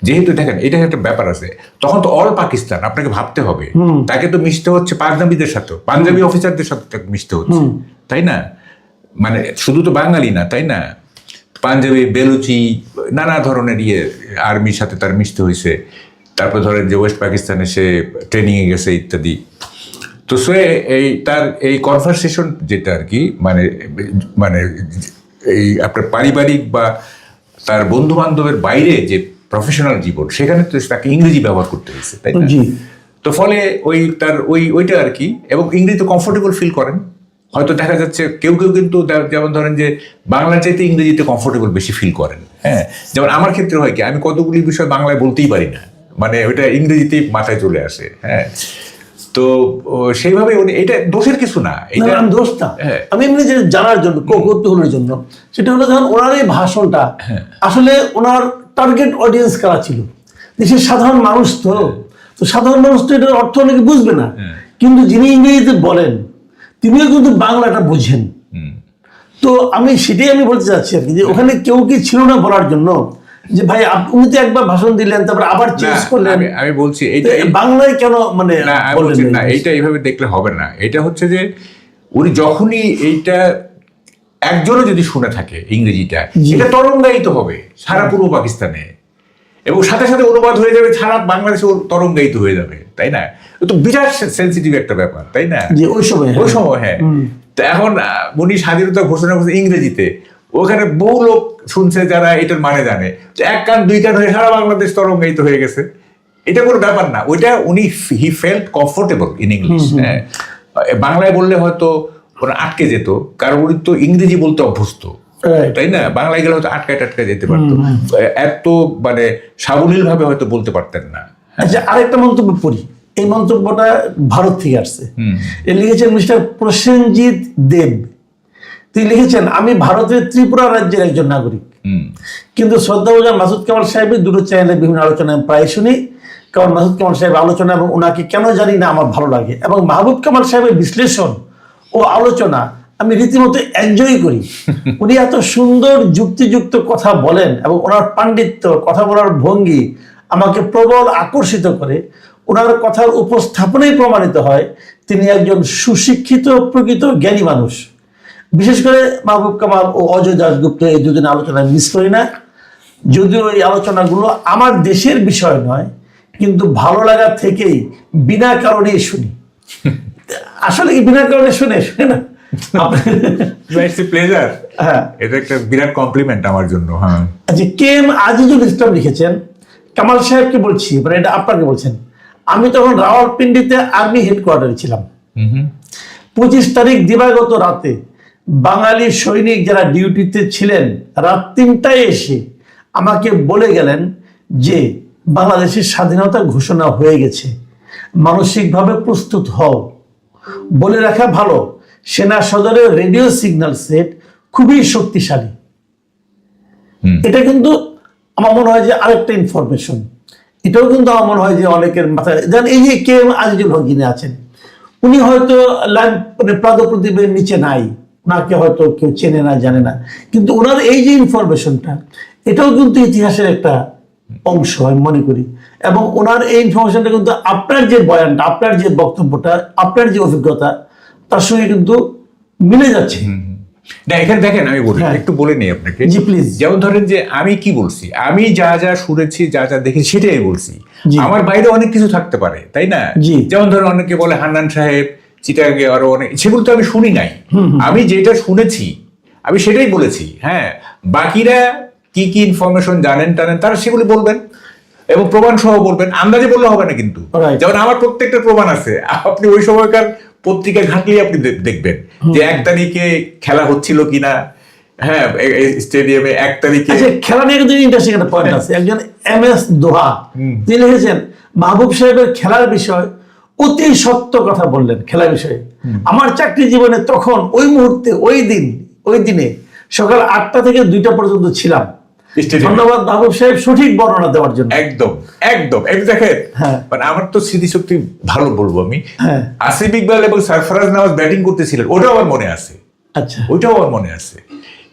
যেহেতু দেখেন এটা একটা ব্যাপার আছে, তখন তো অল পাকিস্তান, আপনাকে ভাবতে হবে, তাকে তো মিশতে হচ্ছে পাঞ্জাবিদের সাথেও, পাঞ্জাবি অফিসারদের সাথে তাকে মিশতে হচ্ছে, তাই না? মানে শুধু তো বাঙালি না, তাই না? পাঞ্জাবি, বেলুচি, নানা ধরনের আর্মির সাথে তার মিশতে হয়েছে। তারপর ধরেন যে ওয়েস্ট পাকিস্তানে সে ট্রেনিংয়ে গেছে ইত্যাদি। তো সে এই তার এই কনভারসেশন যেটা আর কি, মানে মানে এই আপনার পারিবারিক বা তার বন্ধু বান্ধবের বাইরে যে প্রফেশনাল জীবন, সেখানে তো তাকে ইংরেজি ব্যবহার করতে হয়েছে, তাই না? তো ফলে তার ওইটা আর কি, এবং ইংরেজিতে কমফোর্টেবল ফিল করেন। হয়তো দেখা যাচ্ছে কেউ কেউ কিন্তু যেমন ধরেন যে বাংলা চাইতে ইংরেজিতে কমফোর্টেবল বেশি ফিল করেন। হ্যাঁ, যেমন আমার ক্ষেত্রে হয় কি, আমি কতগুলি বিষয় বাংলায় বলতেই পারি না, মানে ওইটা ইংরেজিতেই মাথায় চলে আসে। হ্যাঁ, তো সেইভাবে এটা দোষের কিছু না, এটা দোষ না। আমি এমনি যে জানার জন্য, কৌতূহলের জন্য, সেটা হলো যখন ওনার এই ভাষণটা, আসলে ওনার টার্গেট অডিয়েন্স কারা ছিল? দেশের সাধারণ মানুষ। তো সাধারণ মানুষ তো এটার অর্থ অনেকে বুঝবে না, কিন্তু যিনি ইংরেজিতে বলেন তিনিও কিন্তু বাংলাটা বুঝেন। তো সেটাই আমি বলতে চাচ্ছি আর কি, যে ওখানে কেউ কি ছিল না বলার জন্য যে ভাই উনি তো একবার ভাষণ দিলেন, তারপর আবার চেঞ্জ করলেন। আমি বলছি বাংলায় কেন, মানে না, এইটা এইভাবে দেখলে হবে না। এটা হচ্ছে যে উনি যখনই এইটা একজনও যদি শুনে থাকে ইংরেজিটা, এটা তরঙ্গায়িত হবে সারা পূর্ব পাকিস্তানে, এবং সাথে সাথে অনুবাদ হয়ে যাবে সারা বাংলাদেশে, তরঙ্গায়িত হয়ে যাবে, তাই না? তো বিরাট সেন্সিটিভ একটা ব্যাপার, তাই না? ওই সময় হ্যাঁ। তো এখন উনি স্বাধীনতা ঘোষণা করছে ইংরেজিতে, ওখানে বহু লোক শুনছে যারা এটার মানে জানে, এক কান দুই কান হয়ে সারা বাংলাদেশ তরঙ্গায়িত হয়ে গেছে। এটা কোনো ব্যাপার না, ওইটা উনি he felt comfortable in English. হ্যাঁ, বাংলায় বললে হয়তো ওরা আটকে যেত, কারণ উনি তো ইংরেজি বলতে অভ্যস্ত, তাই না? বাংলায় গেলে হয়তো আটকায় যেতে পারতো, এত মানে সাবলীল ভাবে হয়তো বলতে পারতেন না। আচ্ছা, আরেকটা মন্তব্য পড়ি, এই মন্তব্যটা ভারত থেকে আসছে। লিখেছেন মিস্টার প্রসেনজিৎ দেব। তিনি লিখেছেন, আমি ভারতের ত্রিপুরা রাজ্যের একজন নাগরিক, কিন্তু শ্রদ্ধাভাজন মাসুদ কামাল সাহেবের দুটো চ্যানেলে বিভিন্ন আলোচনায় প্রায় শুনি। কারণ মাসুদ কামাল সাহেব আলোচনা এবং ওনাকে কেন জানি না আমার ভালো লাগে, এবং মাহবুব কামাল সাহেবের বিশ্লেষণ ও আলোচনা আমি রীতিমতো এনজয় করি। উনি এত সুন্দর যুক্তিযুক্ত কথা বলেন, এবং ওনার পাণ্ডিত্য, কথা বলার ভঙ্গি আমাকে প্রবল আকর্ষিত করে। ওনার কথার উপস্থাপনেই প্রমাণিত হয় তিনি একজন সুশিক্ষিত, প্রকৃত জ্ঞানী মানুষ। বিশেষ করে মাহবুব কামাল ও অজয় দাশগুপ্ত, এই দুদিন আলোচনায় মিস করি না। যদিও এই আলোচনাগুলো আমার দেশের বিষয় নয়, কিন্তু ভালো লাগা থেকেই বিনা কারণেই শুনি। আসলে কি বিনা কারণে শুনে না? হ্যাঁ, এটা একটা বিরাট কমপ্লিমেন্ট আমার জন্য। হ্যাঁ, আচ্ছা, কে এম আজিজুল ইসলাম লিখেছেন, কামাল সাহেবকে বলছি, মানে এটা আপনাকে বলছেন, আমি তখন রাওয়ালপিন্ডিতে আর্মি হেডকোয়ার্টারে ছিলাম। 25 তারিখ দিবাগত রাতে বাঙালি সৈনিক যারা ডিউটিতে ছিলেন, রাত 3টায় এসে আমাকে বলে গেলেন যে বাংলাদেশের স্বাধীনতা ঘোষণা হয়ে গেছে, মানসিকভাবে প্রস্তুত হও। বলে রাখা ভালো, সেনা সদরের রেডিও সিগন্যাল সেট খুবই শক্তিশালী। এটা কিন্তু আমার মনে হয় যে আরেকটা ইনফরমেশন, এটাও কিন্তু আমার মনে হয় যে অনেকের মাথায়, যেন এই যে কে এম আজিজুল হক যিনি আছেন, উনি হয়তো প্রাদপ্রদীপের নিচে নাই, ওনাকে হয়তো কেউ চেনে না, জানে না, কিন্তু ওনার এই যে ইনফরমেশনটা, এটাও কিন্তু ইতিহাসের একটা অংশ আমি মনে করি। এবং ওনার এই ইনফরমেশনটা কিন্তু আপনার যে বয়ানটা, আপনার যে বক্তব্যটা, আপনার যে অভিজ্ঞতা, তার সঙ্গে কিন্তু মিলে যাচ্ছে। না, এখানে দেখেন আমি বলি, একটু বলে নিই আপনাকে। জি প্লিজ। যেমন ধরেন যে আমি কি বলছি, আমি যা যা শুনেছি, যা যা দেখেছি, সেটাই বলছি। আমার বাইরে অনেক কিছু থাকতে পারে, তাই না? যেমন ধরেন অনেকে বলে হান্নান সাহেব চিটাগে, আরো অনেক, সেগুলো তো আমি শুনি নাই। আমি যেটা শুনেছি আমি সেটাই বলেছি। হ্যাঁ, বাকিরা কি কি ইনফরমেশন জানেন টানেন, তারা সেগুলি বলবেন এবং প্রমাণ সহ বলবেন, আন্দাজে বললে হবে না কিন্তু। যেমন আমার প্রত্যেকটা প্রমাণ আছে, আপনি ওই সময়কার পত্রিকা ঘাটলেই আপনি দেখবেন যে 1 তারিখে খেলা হচ্ছিল কিনা, হ্যাঁ স্টেডিয়ামে 1 তারিখে আচ্ছা, খেলা নিয়ে কিন্তু ইন্টারেস্টিং একটা পয়েন্ট আছে। একজন MS দোহা তিনি লিখেছেন মাহবুব সাহেবের খেলার বিষয় অতি সত্য কথা বললেন। খেলার বিষয়ে আমার চাকরি জীবনে তখন ওই মুহূর্তে ওই দিনে সকাল 8টা থেকে 2টা পর্যন্ত ছিলাম। স্টেডিয়ামে। ধন্যবাদ মাহবুব সাহেব সঠিক বর্ণনা দেওয়ার জন্য। একদম একদম দেখেন, হ্যাঁ। মানে আমার তো স্মৃতিশক্তি ভালো বলবো আমি। হ্যাঁ। আসিফ ইকবাল এবং সরফরাজ নওয়াজ ব্যাটিং করতেছিলেন, ওটাও আমার মনে আছে। আচ্ছা, ওইটাও আমার মনে আছে।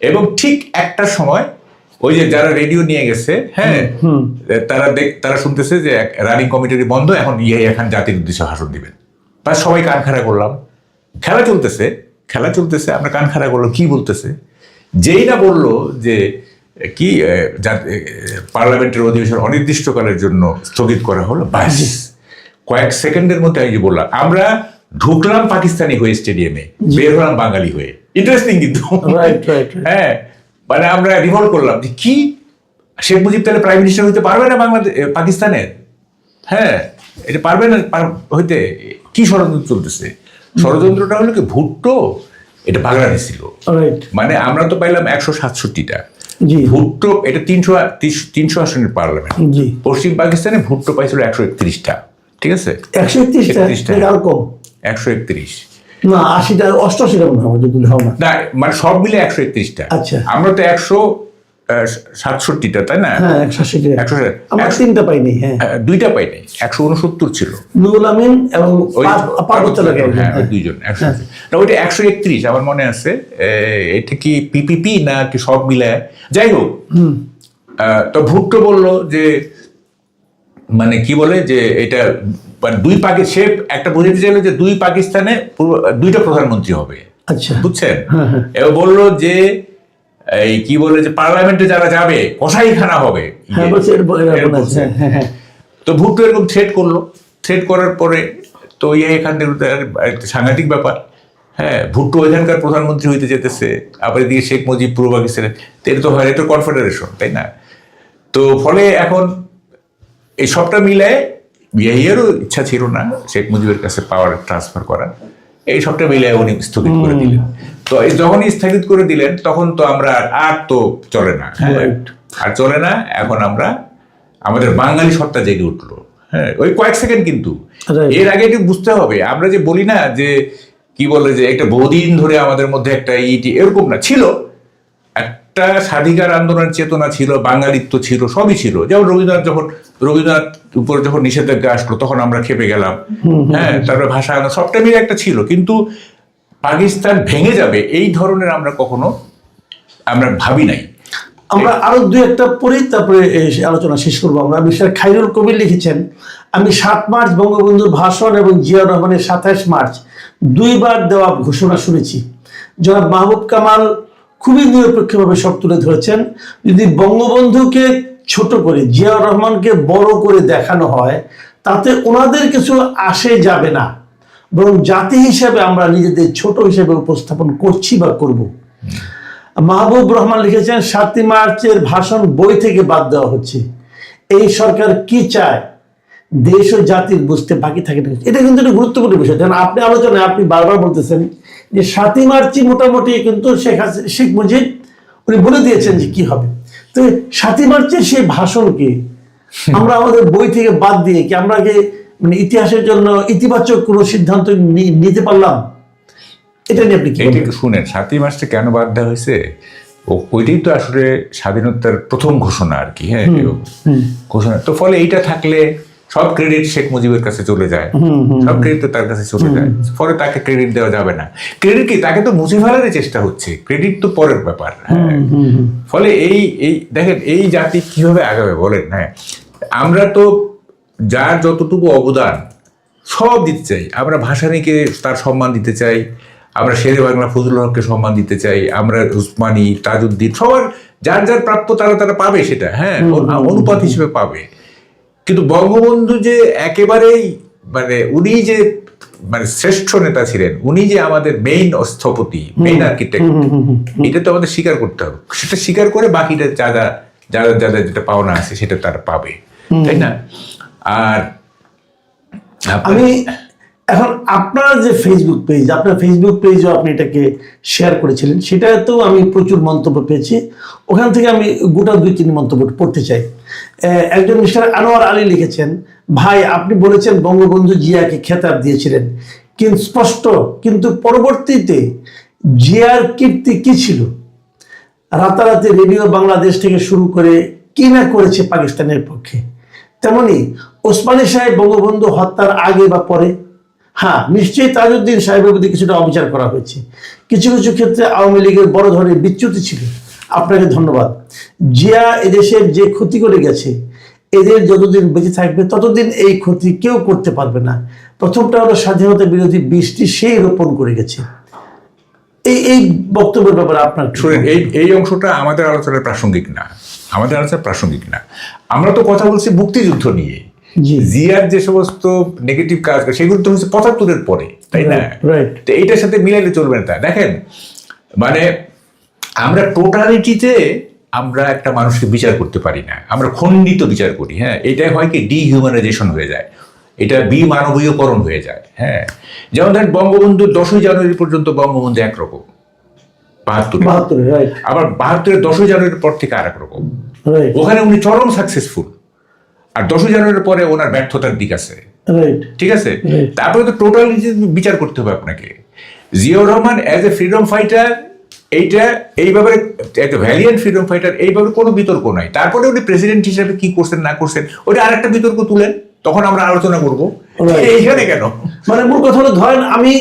এবং ঠিক একটার সময় ওই যে যারা রেডিও নিয়ে গেছে, হ্যাঁ, তারা শুনতেছে যে রানিং কমিটি বন্ধ, এখন এখন জাতির উদ্দেশ্যে ভাষণ দিবেন। বা সবাই কান খাড়া করলাম, খেলা চলতেছে, আমরা কান খাড়া করলাম, কি বলতেছে। যেই না বললো যে কি পার্লামেন্টের অধিবেশন অনির্দিষ্টকালের জন্য স্থগিত করা হলো, ব্যাস কয়েক সেকেন্ডের মধ্যে আমি যে বললাম, আমরা ঢুকলাম পাকিস্তানি হয়ে স্টেডিয়ামে, বের হলাম বাঙালি হয়ে। ইন্টারেস্টিং কিন্তু, হ্যাঁ, মানে আমরা রিভল্ট করলাম যে কি শেখ মুজিব তাহলে প্রাইম মিনিস্টার হইতে পারবে না বাংলাদেশ পাকিস্তানের? হ্যাঁ, এটা পারবে না হইতে। কি ষড়যন্ত্র চলতেছে? ষড়যন্ত্রটা হলো কি, ভুট্টো এটা বাগড়ানি ছিল, মানে আমরা তো পাইলাম 167টা, ভুট্টো এটা 300 আসনের পার্লামেন্ট। পশ্চিম পাকিস্তানে ভুট্টো পাইছিল 131টা, ঠিক আছে, 131টা কম, 131 না 80টা 88টা মনে হয় যদি ধারণা না, মানে সব মিলে 131টা। আচ্ছা, আমরা তো 167টা, তাই না? হ্যাঁ 180 আমরা 3টা পাইনি, হ্যাঁ 2টা পাইনি, 169 ছিল নুরুল আমিন এবং পার্বত্য এলাকায়, হ্যাঁ দুইজন 180 না, ওইটা 131 আমার মনে আছে। এটা কি পিপিপি না কি সব মিলায়, যাই হোক। তো ভুট্টো বললো যে মানে কি বলে যে এটা মানে সে একটা বুঝাতে চাইলো যে 2 পাকিস্তানে 2টা প্রধানমন্ত্রী হবে। আচ্ছা, বুঝছেন? এবার বললো যে এই কি বলে যে পার্লামেন্টে যারা যাবে কসাইখানা হবে। তো ভুট্টো এরকম থ্রেট করার পরে তো এখান থেকে একটা সাংঘাতিক ব্যাপার। হ্যাঁ, ভুট্টো এখানকার প্রধানমন্ত্রী হইতে যেতেছে, আবার এদিকে শেখ মুজিব পূর্ব পাকিস্তানের, এটা তো হয়, এটা কনফেডারেশন, তাই না? তো ফলে এখন এই সবটা মিলায় বিআইয়েরও ইচ্ছা ছিল না শেখ মুজিবের কাছে পাওয়ার ট্রান্সফার করা, এই সবটা মিলায় উনি স্থগিত করে দিলেন। তো যখনই স্থগিত করে দিলেন তখন তো আমরা আর তো চলে না, আর চলে না। এখন আমরা আমাদের বাঙালি সত্তা জেগে উঠলো, হ্যাঁ, ওই কয়েক সেকেন্ড। কিন্তু এর আগে একটু বুঝতে হবে, আমরা যে বলি না যে কি বলে যে একটা বহুদিন ধরে আমাদের মধ্যে একটা এরকম না, ছিল একটা স্বাধিকার আন্দোলনের চেতনা ছিল, বাঙালিত্ব ছিল, সবই ছিল। যেমন রবীন্দ্রনাথ উপর যখন নিষেধাজ্ঞা আসলো তখন আমরা খেপে গেলাম, হ্যাঁ, তারপরে ভাষা সবটা মিলে একটা ছিল। কিন্তু পাকিস্তান ভেঙে যাবে এই ধরনের আমরা কখনো ভাবি নাই। আমরা আরো 2-একটা পড়ি, তারপরে আলোচনা শেষ করবো। আমরা মিস্টার খাইরুল কবির লিখেছেন, আমি 7 মার্চ বঙ্গবন্ধুর ভাষণ এবং জিয়া রহমানের 27 মার্চ 2বার দেওয়া ঘোষণা শুনেছি। জনাব মাহবুব কামাল খুবই নিরপেক্ষভাবে সব তুলে ধরেছেন। যদি বঙ্গবন্ধুকে ছোট করে জিয়া রহমানকে বড় করে দেখানো হয় তাতে ওনাদের কিছু আসে যাবে না, বরং জাতি হিসেবে আমরা নিজেদের ছোট হিসেবে উপস্থাপন করছি বা করব। মাহবুব রহমান লিখেছেন, 7 মার্চের ভাষণ বই থেকে বাদ দেওয়া হচ্ছে। এই সরকার কি চায় দেশ ও জাতির বুঝতে বাকি থাকে না। এটা কিন্তু একটা গুরুত্বপূর্ণ বিষয়। কারণ আপনি আলোচনায় আপনি বারবার বলতেছেন যে 7 মার্চই মোটামুটি কিন্তু শেখ মুজিব উনি বলে দিয়েছেন যে কি হবে। তো 7 মার্চের সেই ভাষণকে আমরা আমাদের বই থেকে বাদ দিয়ে কি আমরা মানে ইতিহাসের জন্য ইতিবাচক কোনো সিদ্ধান্ত নিতে পারলাম? এটা নিয়ে আপনি কি শুনেন, 7 মার্চে কেন বাদ দেওয়া হয়েছে? ওইটাই তো আসলে স্বাধীনতার প্রথম ঘোষণা আর কি, হ্যাঁ, ঘোষণা। তো ফলে এইটা থাকলে সব ক্রেডিট শেখ মুজিবের কাছে চলে যায়, সব ক্রেডিট তো তার কাছে চলে যায়, ফলে তাকে ক্রেডিট দেওয়া যাবে না। ক্রেডিট কি, তাকে তো মুছে ফেলার চেষ্টা হচ্ছে, ক্রেডিট তো পরের ব্যাপার। ফলে এই দেখেন এই জাতি কিভাবে আগাবে বলেন? হ্যাঁ, আমরা তো যার যতটুকু অবদান সব দিতে চাই। আমরা ভাসানীকে তার সম্মান দিতে চাই, আমরা শেরে বাংলা ফজলুল হককে সম্মান দিতে চাই, আমরা উসমানী, তাজউদ্দিন, সবার যার যার প্রাপ্য তারা পাবে, সেটা হ্যাঁ অনুপাত হিসেবে পাবে। কিন্তু বঙ্গবন্ধু যে একেবারেই মানে উনি যে মানে শ্রেষ্ঠ নেতা ছিলেন, উনি যে আমাদের মেইন স্থপতি, মেইন আর্কিটেক্ট, এটা তো আমাদের স্বীকার করতে হবে। সেটা স্বীকার করে বাকিটা যাদের যেটা পাওনা আছে সেটা তারা পাবে, তাই না? আর আমি এখন আপনার যে ফেসবুক পেজ, আপনার ফেসবুক পেজও আপনি এটাকে শেয়ার করেছিলেন, সেটাতেও আমি প্রচুর মন্তব্য পেয়েছি। ওখান থেকে আমি গোটা 2-3 মন্তব্য পড়তে চাই। একজন মিস্টার আনোয়ার আলী লিখেছেন, ভাই আপনি বলেছেন বঙ্গবন্ধু জিয়াকে খেতাব দিয়েছিলেন, কিন্তু স্পষ্ট, কিন্তু পরবর্তীতে জিয়ার কীর্তি কি ছিল? রাতারাতি রেডিও বাংলাদেশ থেকে শুরু করে কি না করেছে পাকিস্তানের পক্ষে। তেমনি ওসমানী সাহেব বঙ্গবন্ধু হত্যার আগে বা পরে, হ্যাঁ নিশ্চয়ই তাজউদ্দিন সাহেবের প্রতি কিছুটা অবিচার করা হয়েছে, কিছু কিছু ক্ষেত্রে আওয়ামী লীগের বড় ধরনের বিচ্যুতি ছিল। আপনাকে ধন্যবাদ। জিয়া এদেশের যে ক্ষতি করে গেছে, এদের যতদিন বেঁচে থাকবে ততদিন এই ক্ষতি কেউ করতে পারবে না। প্রথমটা হলো স্বাধীনতা বিরোধী বীজটি সেই রোপণ করে গেছে। এই বক্তব্যের ব্যাপারে আপনার শুনেন, এই অংশটা আমাদের আলোচনার প্রাসঙ্গিক না, আমাদের আলোচনার প্রাসঙ্গিক না। আমরা তো কথা বলছি মুক্তিযুদ্ধ নিয়ে। জিয়ার যে সমস্ত নেগেটিভ কাজ সেগুলো তো হচ্ছে ৭৫-এর পরে, তাই না? তো এইটার সাথে মিলাইলে চলবে না। দেখেন, মানে আমরা টোটালিটিতে আমরা একটা মানুষকে বিচার করতে পারি না, আমরা খণ্ডিত বিচার করি। হ্যাঁ, এটাই হয় কি ডিহিউম্যানাইজেশন হয়ে যায়, এটা বিমানবীয়করণ হয়ে যায়। হ্যাঁ, যেমন ধরেন বঙ্গবন্ধু 10ই জানুয়ারি পর্যন্ত বঙ্গবন্ধু একরকম, ৭২, আবার ৭২-এর 10ই জানুয়ারির পর থেকে আর এক রকম। ওখানে উনি চরম সাকসেসফুল, আর 10ই জানুয়ারির পরে ওনার ব্যর্থতার দিক আছে। ঠিক আছে, তারপরে তো টোটালিটি বিচার করতে হবে আপনাকে। Ziaur Rahman as a freedom fighter, এইটা এইভাবে একটা ভ্যালিয়েন্ট ফ্রিডম ফাইটার, এইভাবে কোনো বিতর্ক নাই। তারপরে উনি প্রেসিডেন্ট হিসেবে কি করছেন না করছেন ওটা আরেকটা বিতর্ক তুলেন, তখন আমরা আলোচনা করবো। এইখানে কেন? মানে মূল কথা হলো, ধরেন আমি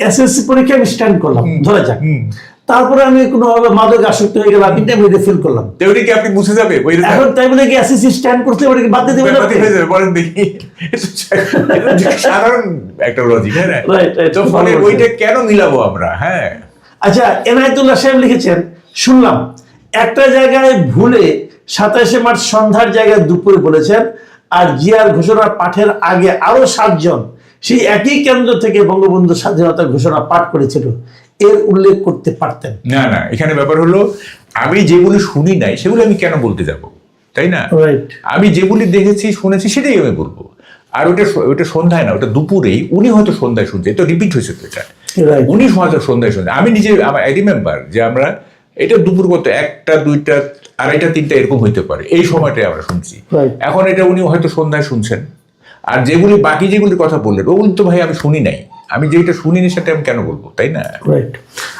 এসএসসি পরীক্ষায় আমি স্ট্যান্ড করলাম, ধরা যাক, তারপরে আমি কোনোভাবে মাদক আসক্ত হয়ে গেলাম, ইন্টারমিডিয়েট ফেল করলাম, তেমনি কি আপনি মুছে যাবে? এখন তাই বলে কি এসএসসি স্ট্যান্ড করতে পারে, বাদ দিয়ে দেবেন? বলেন দেখি, সাধারণ একটা লজিক। হ্যাঁ, তো ফলে ওইটা কেন মিলাবো আমরা? হ্যাঁ, আচ্ছা, এনায়েতুল্লাহ সাহেব লিখেছেন, শুনলাম একটা জায়গায় ভুলে 27শে মার্চ সন্ধ্যার জায়গায় দুপুরে বলেছেন, আর জিয়ার ঘোষণা পাঠের আগে আরো 7 জন সেই একই কেন্দ্র থেকে বঙ্গবন্ধু স্বাধীনতার ঘোষণা পাঠ করেছিল, এর উল্লেখ করতে পারতেন। না না, এখানে ব্যাপার হলো আমি যেগুলি শুনি নাই সেগুলো আমি কেন বলতে যাব, তাই না? আমি যেগুলি দেখেছি শুনেছি সেটাই আমি বলবো। আর ওটা সন্ধ্যায় না, ওটা দুপুরেই, উনি হয়তো সন্ধ্যায় শুনছে, তো রিপিট হয়েছে তো এটা, উনি হয়তো সন্ধ্যায় শুনছে। আমি নিজে আই রিমেম্বার যে আমরা এটা দুপুর কত 1টা 2টা 2:30 3টা এরকম হইতে পারে, এই সময়টাই আমরা শুনছি। এখন এটা উনি হয়তো সন্ধ্যায় শুনছেন। আর যেগুলি বাকি যেগুলির কথা বললেন ওগুলি তো ভাই আমি শুনি নাই, আমি যেটা শুনিনি সেটা আমি কেন বলবো, তাই না?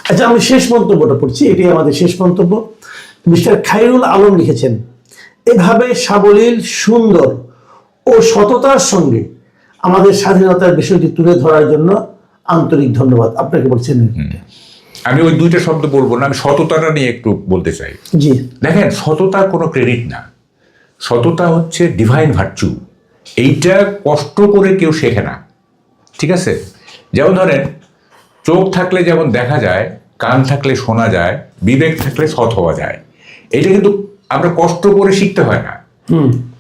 আচ্ছা, আমি শেষ মন্তব্যটা পড়ছি, এটি আমাদের শেষ মন্তব্য। মিস্টার খায়রুল আলম লিখেছেন, এভাবে সাবলীল, সুন্দর ও সততার সঙ্গে আমাদের স্বাধীনতার বিষয়টি তুলে ধরার জন্য আন্তরিক ধন্যবাদ। আপনাকে বলছেন। আমি ওই 2টা শব্দ বলবো না, আমি সততাটা নিয়ে একটু বলতে চাই। জি, দেখেন, সততা কোনো ক্রেডিট না, সততা হচ্ছে ডিভাইন ভার্চু। এইটা কষ্ট করে কেউ শেখে না, ঠিক আছে? যেমন ধরেন, চোখ থাকলে যেমন দেখা যায়, কান থাকলে শোনা যায়, বিবেক থাকলে সৎ হওয়া যায়। এটা কিন্তু আমরা কষ্ট করে শিখতে হয় না।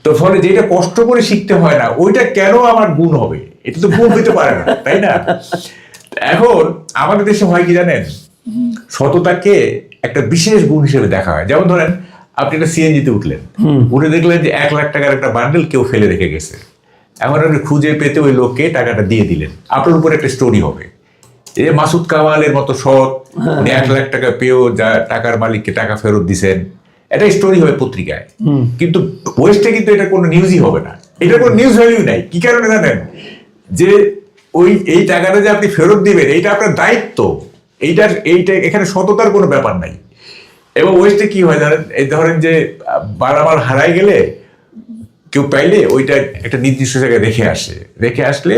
তো ফলে যেটা কষ্ট করে শিখতে হয় না ওইটা কেন আমার গুণ হবে? এটা তো গুণ হইতে পারে না, তাই না? এখন আমাদের দেশে হয় কি জানেন, সততাকে একটা বিশেষ গুণ হিসেবে দেখা হয়। যেমন ধরেন, আপনি একটা সিএনজিতে উঠলেন, উঠে দেখলেন যে 1 লাখ টাকার একটা বান্ডেল কেউ ফেলে রেখে গেছে। এখন আপনি খুঁজে পেতে ওই লোককে টাকাটা দিয়ে দিলেন, আপনার উপর একটা স্টোরি হবে। এই মাসুদ কামালের মতো সৎ, 1 লাখ টাকা পেয়েও যা টাকার মালিককে টাকা ফেরত দিছেন, এটা স্টোরি হবে পত্রিকায়। কিন্তু ওয়েস্টে কিন্তু এটা কোনো নিউজই হবে না, এটা কোনো নিউজ ভ্যালিউ নাই। কি কারণে জানেন? যে এই টাকাটা যে আপনি ফেরত দিবেন এইটা আপনার দায়িত্ব, এইটা এখানে সততার কোনো ব্যাপার নাই। এবং ওয়েস্টে কি হয় জানেন, এই ধরেন যে মালামাল হারাই গেলে কেউ পাইলে ওইটা একটা নির্দিষ্ট জায়গায় রেখে আসলে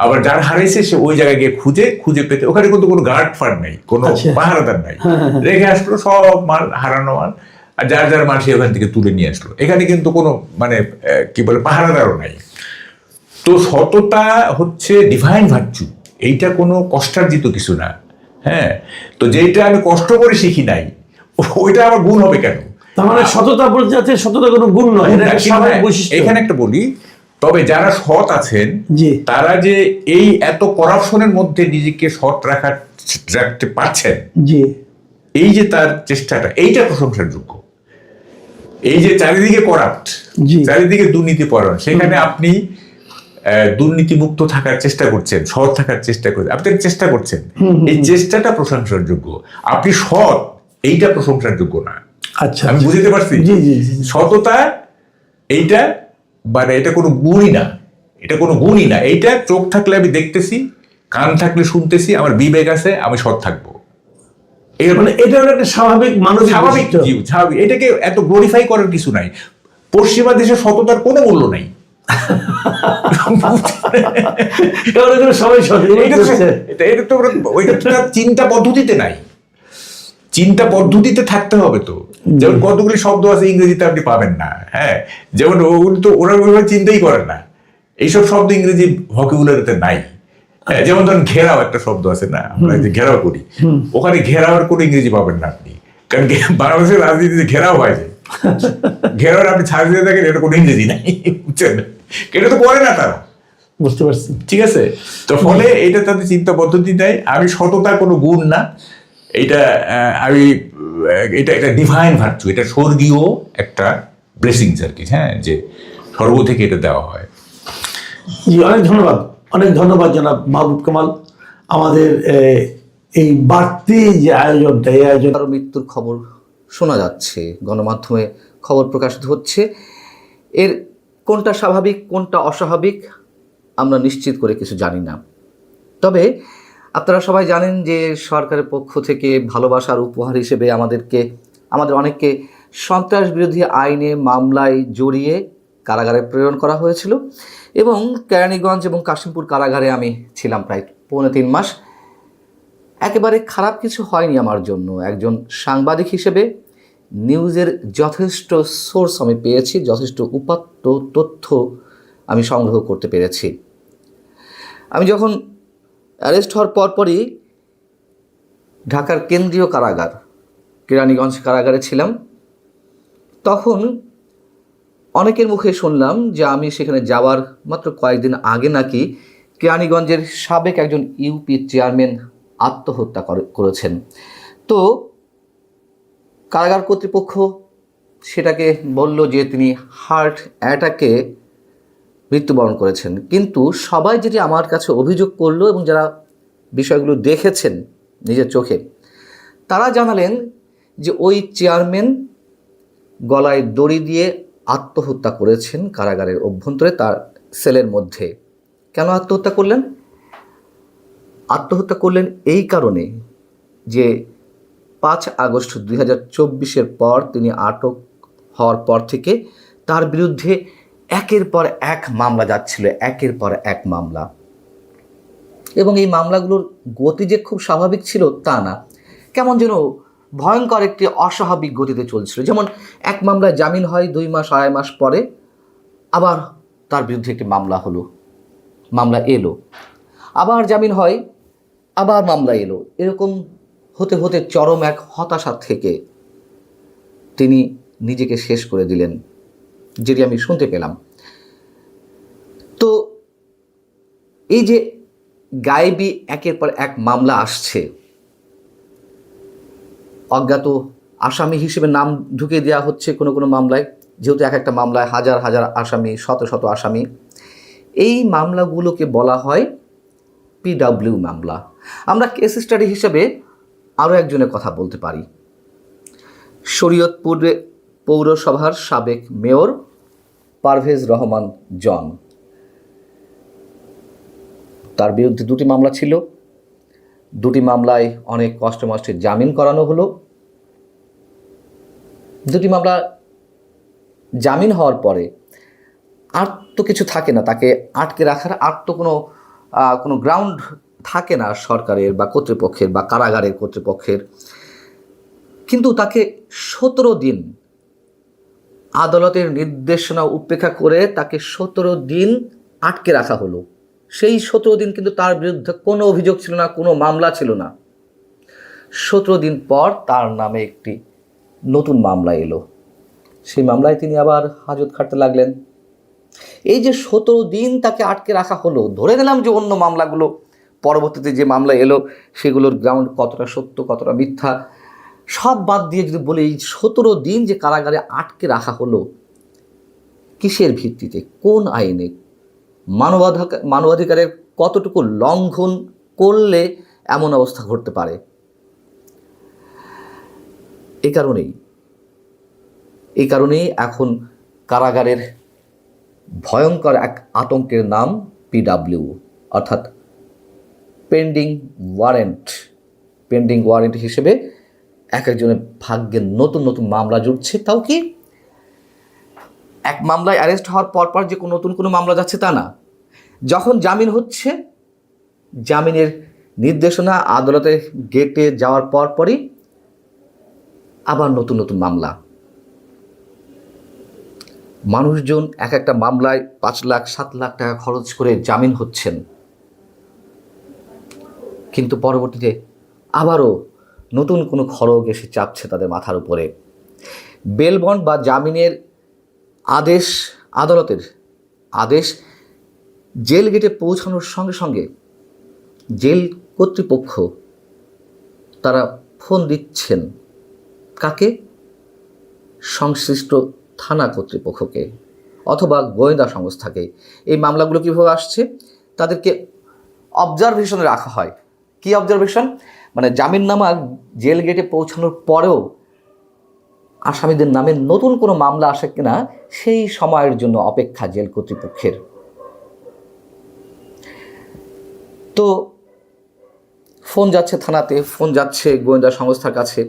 আবার যার হারাইছে সে ওই জায়গায় গিয়ে খুঁজে পেতে, ওখানে কিন্তু কোনো গার্ড ফার্ড নাই, কোনো পাহারাদার নাই, রেখে আসলো সব মাল, হারানো মাল, আর যার মাল সে ওখান থেকে তুলে নিয়ে আসলো। এখানে কিন্তু কোনো মানে কি বলে পাহারাদারও নাই। তো সততা হচ্ছে ডিভাইন ভার্চু, এইটা কোনো কষ্টার্জিত কিছু না। হ্যাঁ, তো যেটা আমি কষ্ট করে শিখি নাই ওইটা আমার গুণ হবে কেন? তার মানে সততা বলতে যাচ্ছে, সততা কোনো গুণ নয়, এখানে একটা বলি, তবে যারা সৎ আছেন তারা যে এই এত করাপশনের মধ্যে নিজেকে সৎ রাখতে পারছেন, এই যে তার চেষ্টাটা, এইটা প্রশংসার যোগ্য। এই যে চারিদিকে করাপ্ট, চারিদিকে দুর্নীতি পরায়ণ, সেখানে আপনি দুর্নীতিমুক্ত থাকার চেষ্টা করছেন, সৎ থাকার চেষ্টা করছেন, আপনি চেষ্টা করছেন, এই চেষ্টাটা প্রশংসার যোগ্য। আপনি সৎ, এইটা প্রশংসার যোগ্য না। আচ্ছা, আমি বুঝতে পারছি। জি জি জি। সততা এইটা মানে এটা কোনো গুণই না, এটা কোনো গুণই না। এইটা চোখ থাকলে আমি দেখতেছি, কান থাকলে শুনতেছি, আমার বিবেক আছে, আমি সৎ থাকবো। মানে এটা হলো একটা স্বাভাবিক মানবিক স্বাভাবিক বৈশিষ্ট্য। জীব, স্বাভাবিক। এটাকে এত গ্লোরিফাই করার কিছু নাই। পশ্চিমা দেশে সততার কোনো মূল্য নাই। এগুলো কিন্তু সবাই সঠিক বলছে। এটা তো ওইটা তো তার চিন্তা পদ্ধতিতে নাই। চিন্তা পদ্ধতিতে থাকতে হবে তো। যেমন কতগুলি শব্দ আছে ইংরেজিতে আপনি পাবেন না, হ্যাঁ, যেমন ওগুলো তো ওরা ওইভাবে চিন্তাই করে না। এইসব শব্দ ইংরেজি ভোকাবুলারিতে নাই। হ্যাঁ, যেমন ধরেন ঘেরাও একটা শব্দ আছে না, আমরা যে ঘেরাও করি, ওখানে ঘেরাওয়ের কোনো ইংরেজি পাবেন না আপনি, কারণ বাংলাদেশের রাজনীতিতে ঘেরাও হয় যে ঘেরাওয়ের আপনি ছাড় দিয়ে দেখেন, এটা কোনো ইংরেজি নাই, বুঝছেন? এটা তো করে না তারা, বুঝতে পারছি। ঠিক আছে? তো ফলে এটা তাদের চিন্তা পদ্ধতি নেই। আমি সততা কোনো গুণ না, এটা আমি এটা একটা ডিভাইন ভার্চু, এটা স্বর্গীয় একটা ব্লেসিংস আর কি, হ্যাঁ, যে স্বর্গ থেকে এটা দেওয়া হয়। জি, অনেক ধন্যবাদ, অনেক ধন্যবাদ জনাব মাহবুব কামাল। আমাদের এই বাড়তি যে আয়োজনটা, এই আয়োজন কারো মৃত্যুর খবর শোনা যাচ্ছে, গণমাধ্যমে খবর প্রকাশিত হচ্ছে, এর কোনটা স্বাভাবিক কোনটা অস্বাভাবিক আমরা নিশ্চিত করে কিছু জানি না। তবে আপনারা সবাই জানেন যে সরকারের পক্ষ থেকে ভালোবাসার উপহার হিসেবে আমাদের অনেককে সন্ত্রাস বিরোধী আইনে মামলায় জড়িয়ে কারাগারে প্রেরণ করা হয়েছিল, এবং কেরানীগঞ্জ এবং কাশিমপুর কারাগারে আমি ছিলাম প্রায় 3.5 মাস। একেবারে খারাপ কিছু হয়নি আমার জন্য। একজন সাংবাদিক হিসেবে নিউজের যথেষ্ট সোর্স আমি পেয়েছি, যথেষ্ট উপাত্ত তথ্য আমি সংগ্রহ করতে পেরেছি। আমি যখন অ্যারেস্ট হওয়ার পরপরই ঢাকার কেন্দ্রীয় কারাগার কেরানীগঞ্জ কারাগারে ছিলাম, তখন অনেকের মুখে শুনলাম যে আমি সেখানে যাওয়ার মাত্র কয়েকদিন আগে নাকি কেরানীগঞ্জের সাবেক একজন ইউপি চেয়ারম্যান আত্মহত্যা করেছেন। তো কারাগার কর্তৃপক্ষ সেটাকে বলল যে তিনি হার্ট অ্যাটাকে মৃত্যুবরণ করেছেন। কিন্তু সবাই যেটি আমার কাছে অভিযোগ করলো এবং যারা বিষয়গুলো দেখেছেন নিজের চোখে, তারা জানালেন যে ওই চেয়ারম্যান গলায় দড়ি দিয়ে আত্মহত্যা করেছেন কারাগারের অভ্যন্তরে, তার সেলের মধ্যে। কেন আত্মহত্যা করলেন? আত্মহত্যা করলেন এই কারণে যে 5 আগস্ট 2024 পর তিনি আটক হওয়ার পর থেকে তার বিরুদ্ধে একের পর এক মামলা যাচ্ছিল, একের পর এক মামলা। এবং এই মামলাগুলোর গতি যে খুব স্বাভাবিক ছিল তা না, কেমন যেন ভয়ঙ্কর একটি অস্বাভাবিক গতিতে চলছিল। যেমন এক মামলায় জামিন হয় 2 মাস 2.5 মাস পরে, আবার তার বিরুদ্ধে একটি মামলা এলো, আবার জামিন হয়, আবার মামলা এলো। এরকম হতে হতে চরম এক হতাশা থেকে তিনি নিজেকে শেষ করে দিলেন, যেটি আমি শুনতে পেলাম। তো এই যে গায়েবী একের পর এক মামলা আসছে, অজ্ঞাত আসামি হিসেবে নাম ঢুকিয়ে দেওয়া হচ্ছে কোনো কোনো মামলায়, যেহেতু এক একটা মামলায় হাজার হাজার আসামি, শত শত আসামি। এই মামলাগুলোকে বলা হয় PW মামলা। আমরা কেস স্টাডি হিসেবে আরও একজনের কথা বলতে পারি, শরীয়তপুর পৌরসভার সাবেক মেয়র পারভেজ রহমান জন। তার বিরুদ্ধে 2টি মামলা ছিল, 2টি মামলায় অনেক কষ্টে মষ্টে জামিন করানো হলো। 2টি মামলা জামিন হওয়ার পরে আর তো কিছু থাকে না, তাকে আটকে রাখার আর তো কোনো গ্রাউন্ড থাকে না সরকারের বা কর্তৃপক্ষের বা কারাগারের কর্তৃপক্ষের। কিন্তু তাকে 17 দিন আদালতের নির্দেশনা উপেক্ষা করে তাকে 17 দিন আটকে রাখা হলো। সেই 17 দিন কিন্তু তার বিরুদ্ধে কোনো অভিযোগ ছিল না, কোনো মামলা ছিল না। 17 দিন পর তার নামে একটি নতুন মামলা এলো, সেই মামলায় তিনি আবার হাজত খাটতে লাগলেন। এই যে 17 দিন তাকে আটকে রাখা হলো, ধরে নিলাম যে অন্য মামলাগুলো পরবর্তীতে যে মামলা এলো সেগুলোর গ্রাউন্ড কতটা সত্য কতটা মিথ্যা সব বাদ দিয়ে যদি বলি, এই 17 দিন যে কারাগারে আটকে রাখা হলো, কিসের ভিত্তিতে, কোন আইনে, মানবাধিকারের কতটুকু লঙ্ঘন করলে এমন অবস্থা ঘটতে পারে। এই কারণেই এখন কারাগারের ভয়ঙ্কর এক আতঙ্কের নাম PW, অর্থাৎ পেন্ডিং ওয়ারেন্ট হিসেবে এক একজনের ভাগ্যে নতুন নতুন মামলা জুটছে। তাও কি এক মামলায় অ্যারেস্ট হওয়ার পর যে নতুন কোনো মামলা যাচ্ছে তা না, যখন জামিন হচ্ছে, জামিনের নির্দেশনা আদালতের গেটে যাওয়ার পরই আবার নতুন নতুন মামলা। মানুষজন এক একটা মামলায় 5 লাখ 7 লাখ টাকা খরচ করে জামিন হচ্ছেন, কিন্তু পরবর্তীতে আবারও নতুন কোনো খড়গ এসে চাপছে তাদের মাথার উপরে। বেল বন্ড বা জামিনের আদালতের আদেশ জেল গেটে পৌঁছানোর সঙ্গে সঙ্গে জেল কর্তৃপক্ষ তারা ফোন দিচ্ছেন কাকে? সংশ্লিষ্ট থানা কর্তৃপক্ষকে অথবা গোয়েন্দা সংস্থাকে। এই মামলাগুলো কীভাবে আসছে? তাদেরকে অবজারভেশনে রাখা হয়। কি অবজারভেশন? মানে জামিননামা জেল গেটে পৌঁছানোর পরেও আসামিদের নামে নতুন কোনো মামলা আসে কিনা সেই সময়ের জন্য অপেক্ষা জেল কর্তৃপক্ষের। তো ফোন যাচ্ছে থানাতে, ফোন যাচ্ছে গোয়েন্দা সংস্থার কাছে।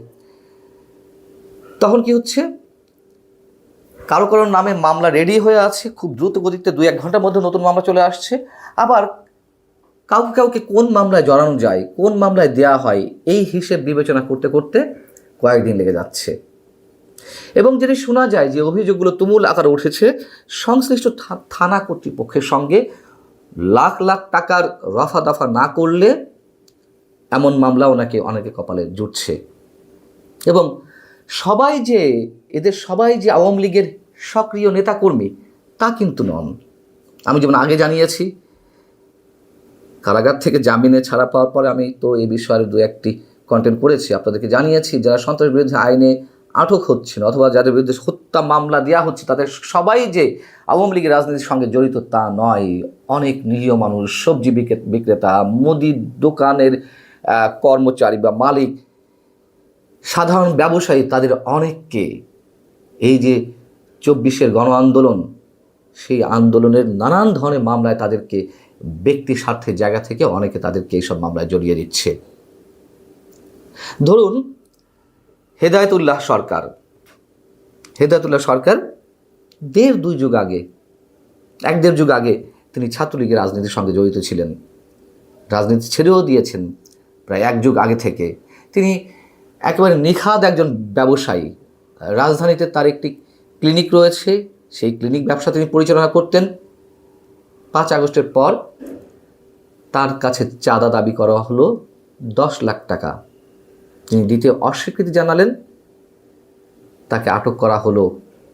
তখন কি হচ্ছে? কারো কারোর নামে মামলা রেডি হয়ে আছে, খুব দ্রুত গতিতে 2-1 ঘন্টার মধ্যে নতুন মামলা চলে আসছে। আবার কাউকে কোন মামলায় জড়ানো যায়, কোন মামলায় দেয়া হয়, এই হিসেব বিবেচনা করতে করতে কয়েকদিন লেগে যাচ্ছে। এবং যদি শোনা যায় যে অভিযোগগুলো তুমুল আকারে উঠেছে, সংশ্লিষ্ট থানা কর্তৃপক্ষের সঙ্গে লাখ লাখ টাকার রফা দফা না করলে এমন মামলাও নাকি অনেকে কপালে জুটছে। এবং এদের সবাই যে আওয়ামী লীগের সক্রিয় নেতাকর্মী তা কিন্তু নন। আমি যেমন আগে জানিয়েছি, কারাগার থেকে জামিনে ছাড়া পাওয়ার পরে আমি তো এই বিষয়ে 2-1টি কন্টেন্ট করেছি, আপনাদেরকে জানিয়েছি যারা সন্ত্রাস বিরোধী আইনে আটক হচ্ছেন অথবা যাদের বিরুদ্ধে হত্যা মামলা দেওয়া হচ্ছে তাদের সবাই যে আওয়ামী লীগের রাজনীতির সঙ্গে জড়িত তা নয়। অনেক নিরীহ মানুষ, সবজি বিক্রেতা, মুদির দোকানের কর্মচারী বা মালিক, সাধারণ ব্যবসায়ী, তাদের অনেককে এই যে 24-এর গণ আন্দোলন, সেই আন্দোলনের নানান ধরনের মামলায় তাদেরকে ব্যক্তি স্বার্থের জায়গা থেকে অনেকে তাদেরকে এইসব মামলায় জড়িয়ে দিচ্ছে। ধরুন হেদায়েতুল্লাহ সরকার 1.5-2 যুগ আগে, 1-1.5 যুগ আগে তিনি ছাত্রলীগের রাজনীতির সঙ্গে জড়িত ছিলেন, রাজনীতি ছেড়েও দিয়েছেন প্রায় 1 যুগ আগে থেকে। তিনি একেবারে নিখাদ একজন ব্যবসায়ী। রাজধানীতে তার একটি ক্লিনিক রয়েছে, সেই ক্লিনিক ব্যবসা তিনি পরিচালনা করতেন। 5 আগস্টের পর তার কাছে চাঁদা দাবি করা হলো 10 লাখ টাকা। তিনি দিতে অস্বীকৃতি জানালেন, তাকে আটক করা হলো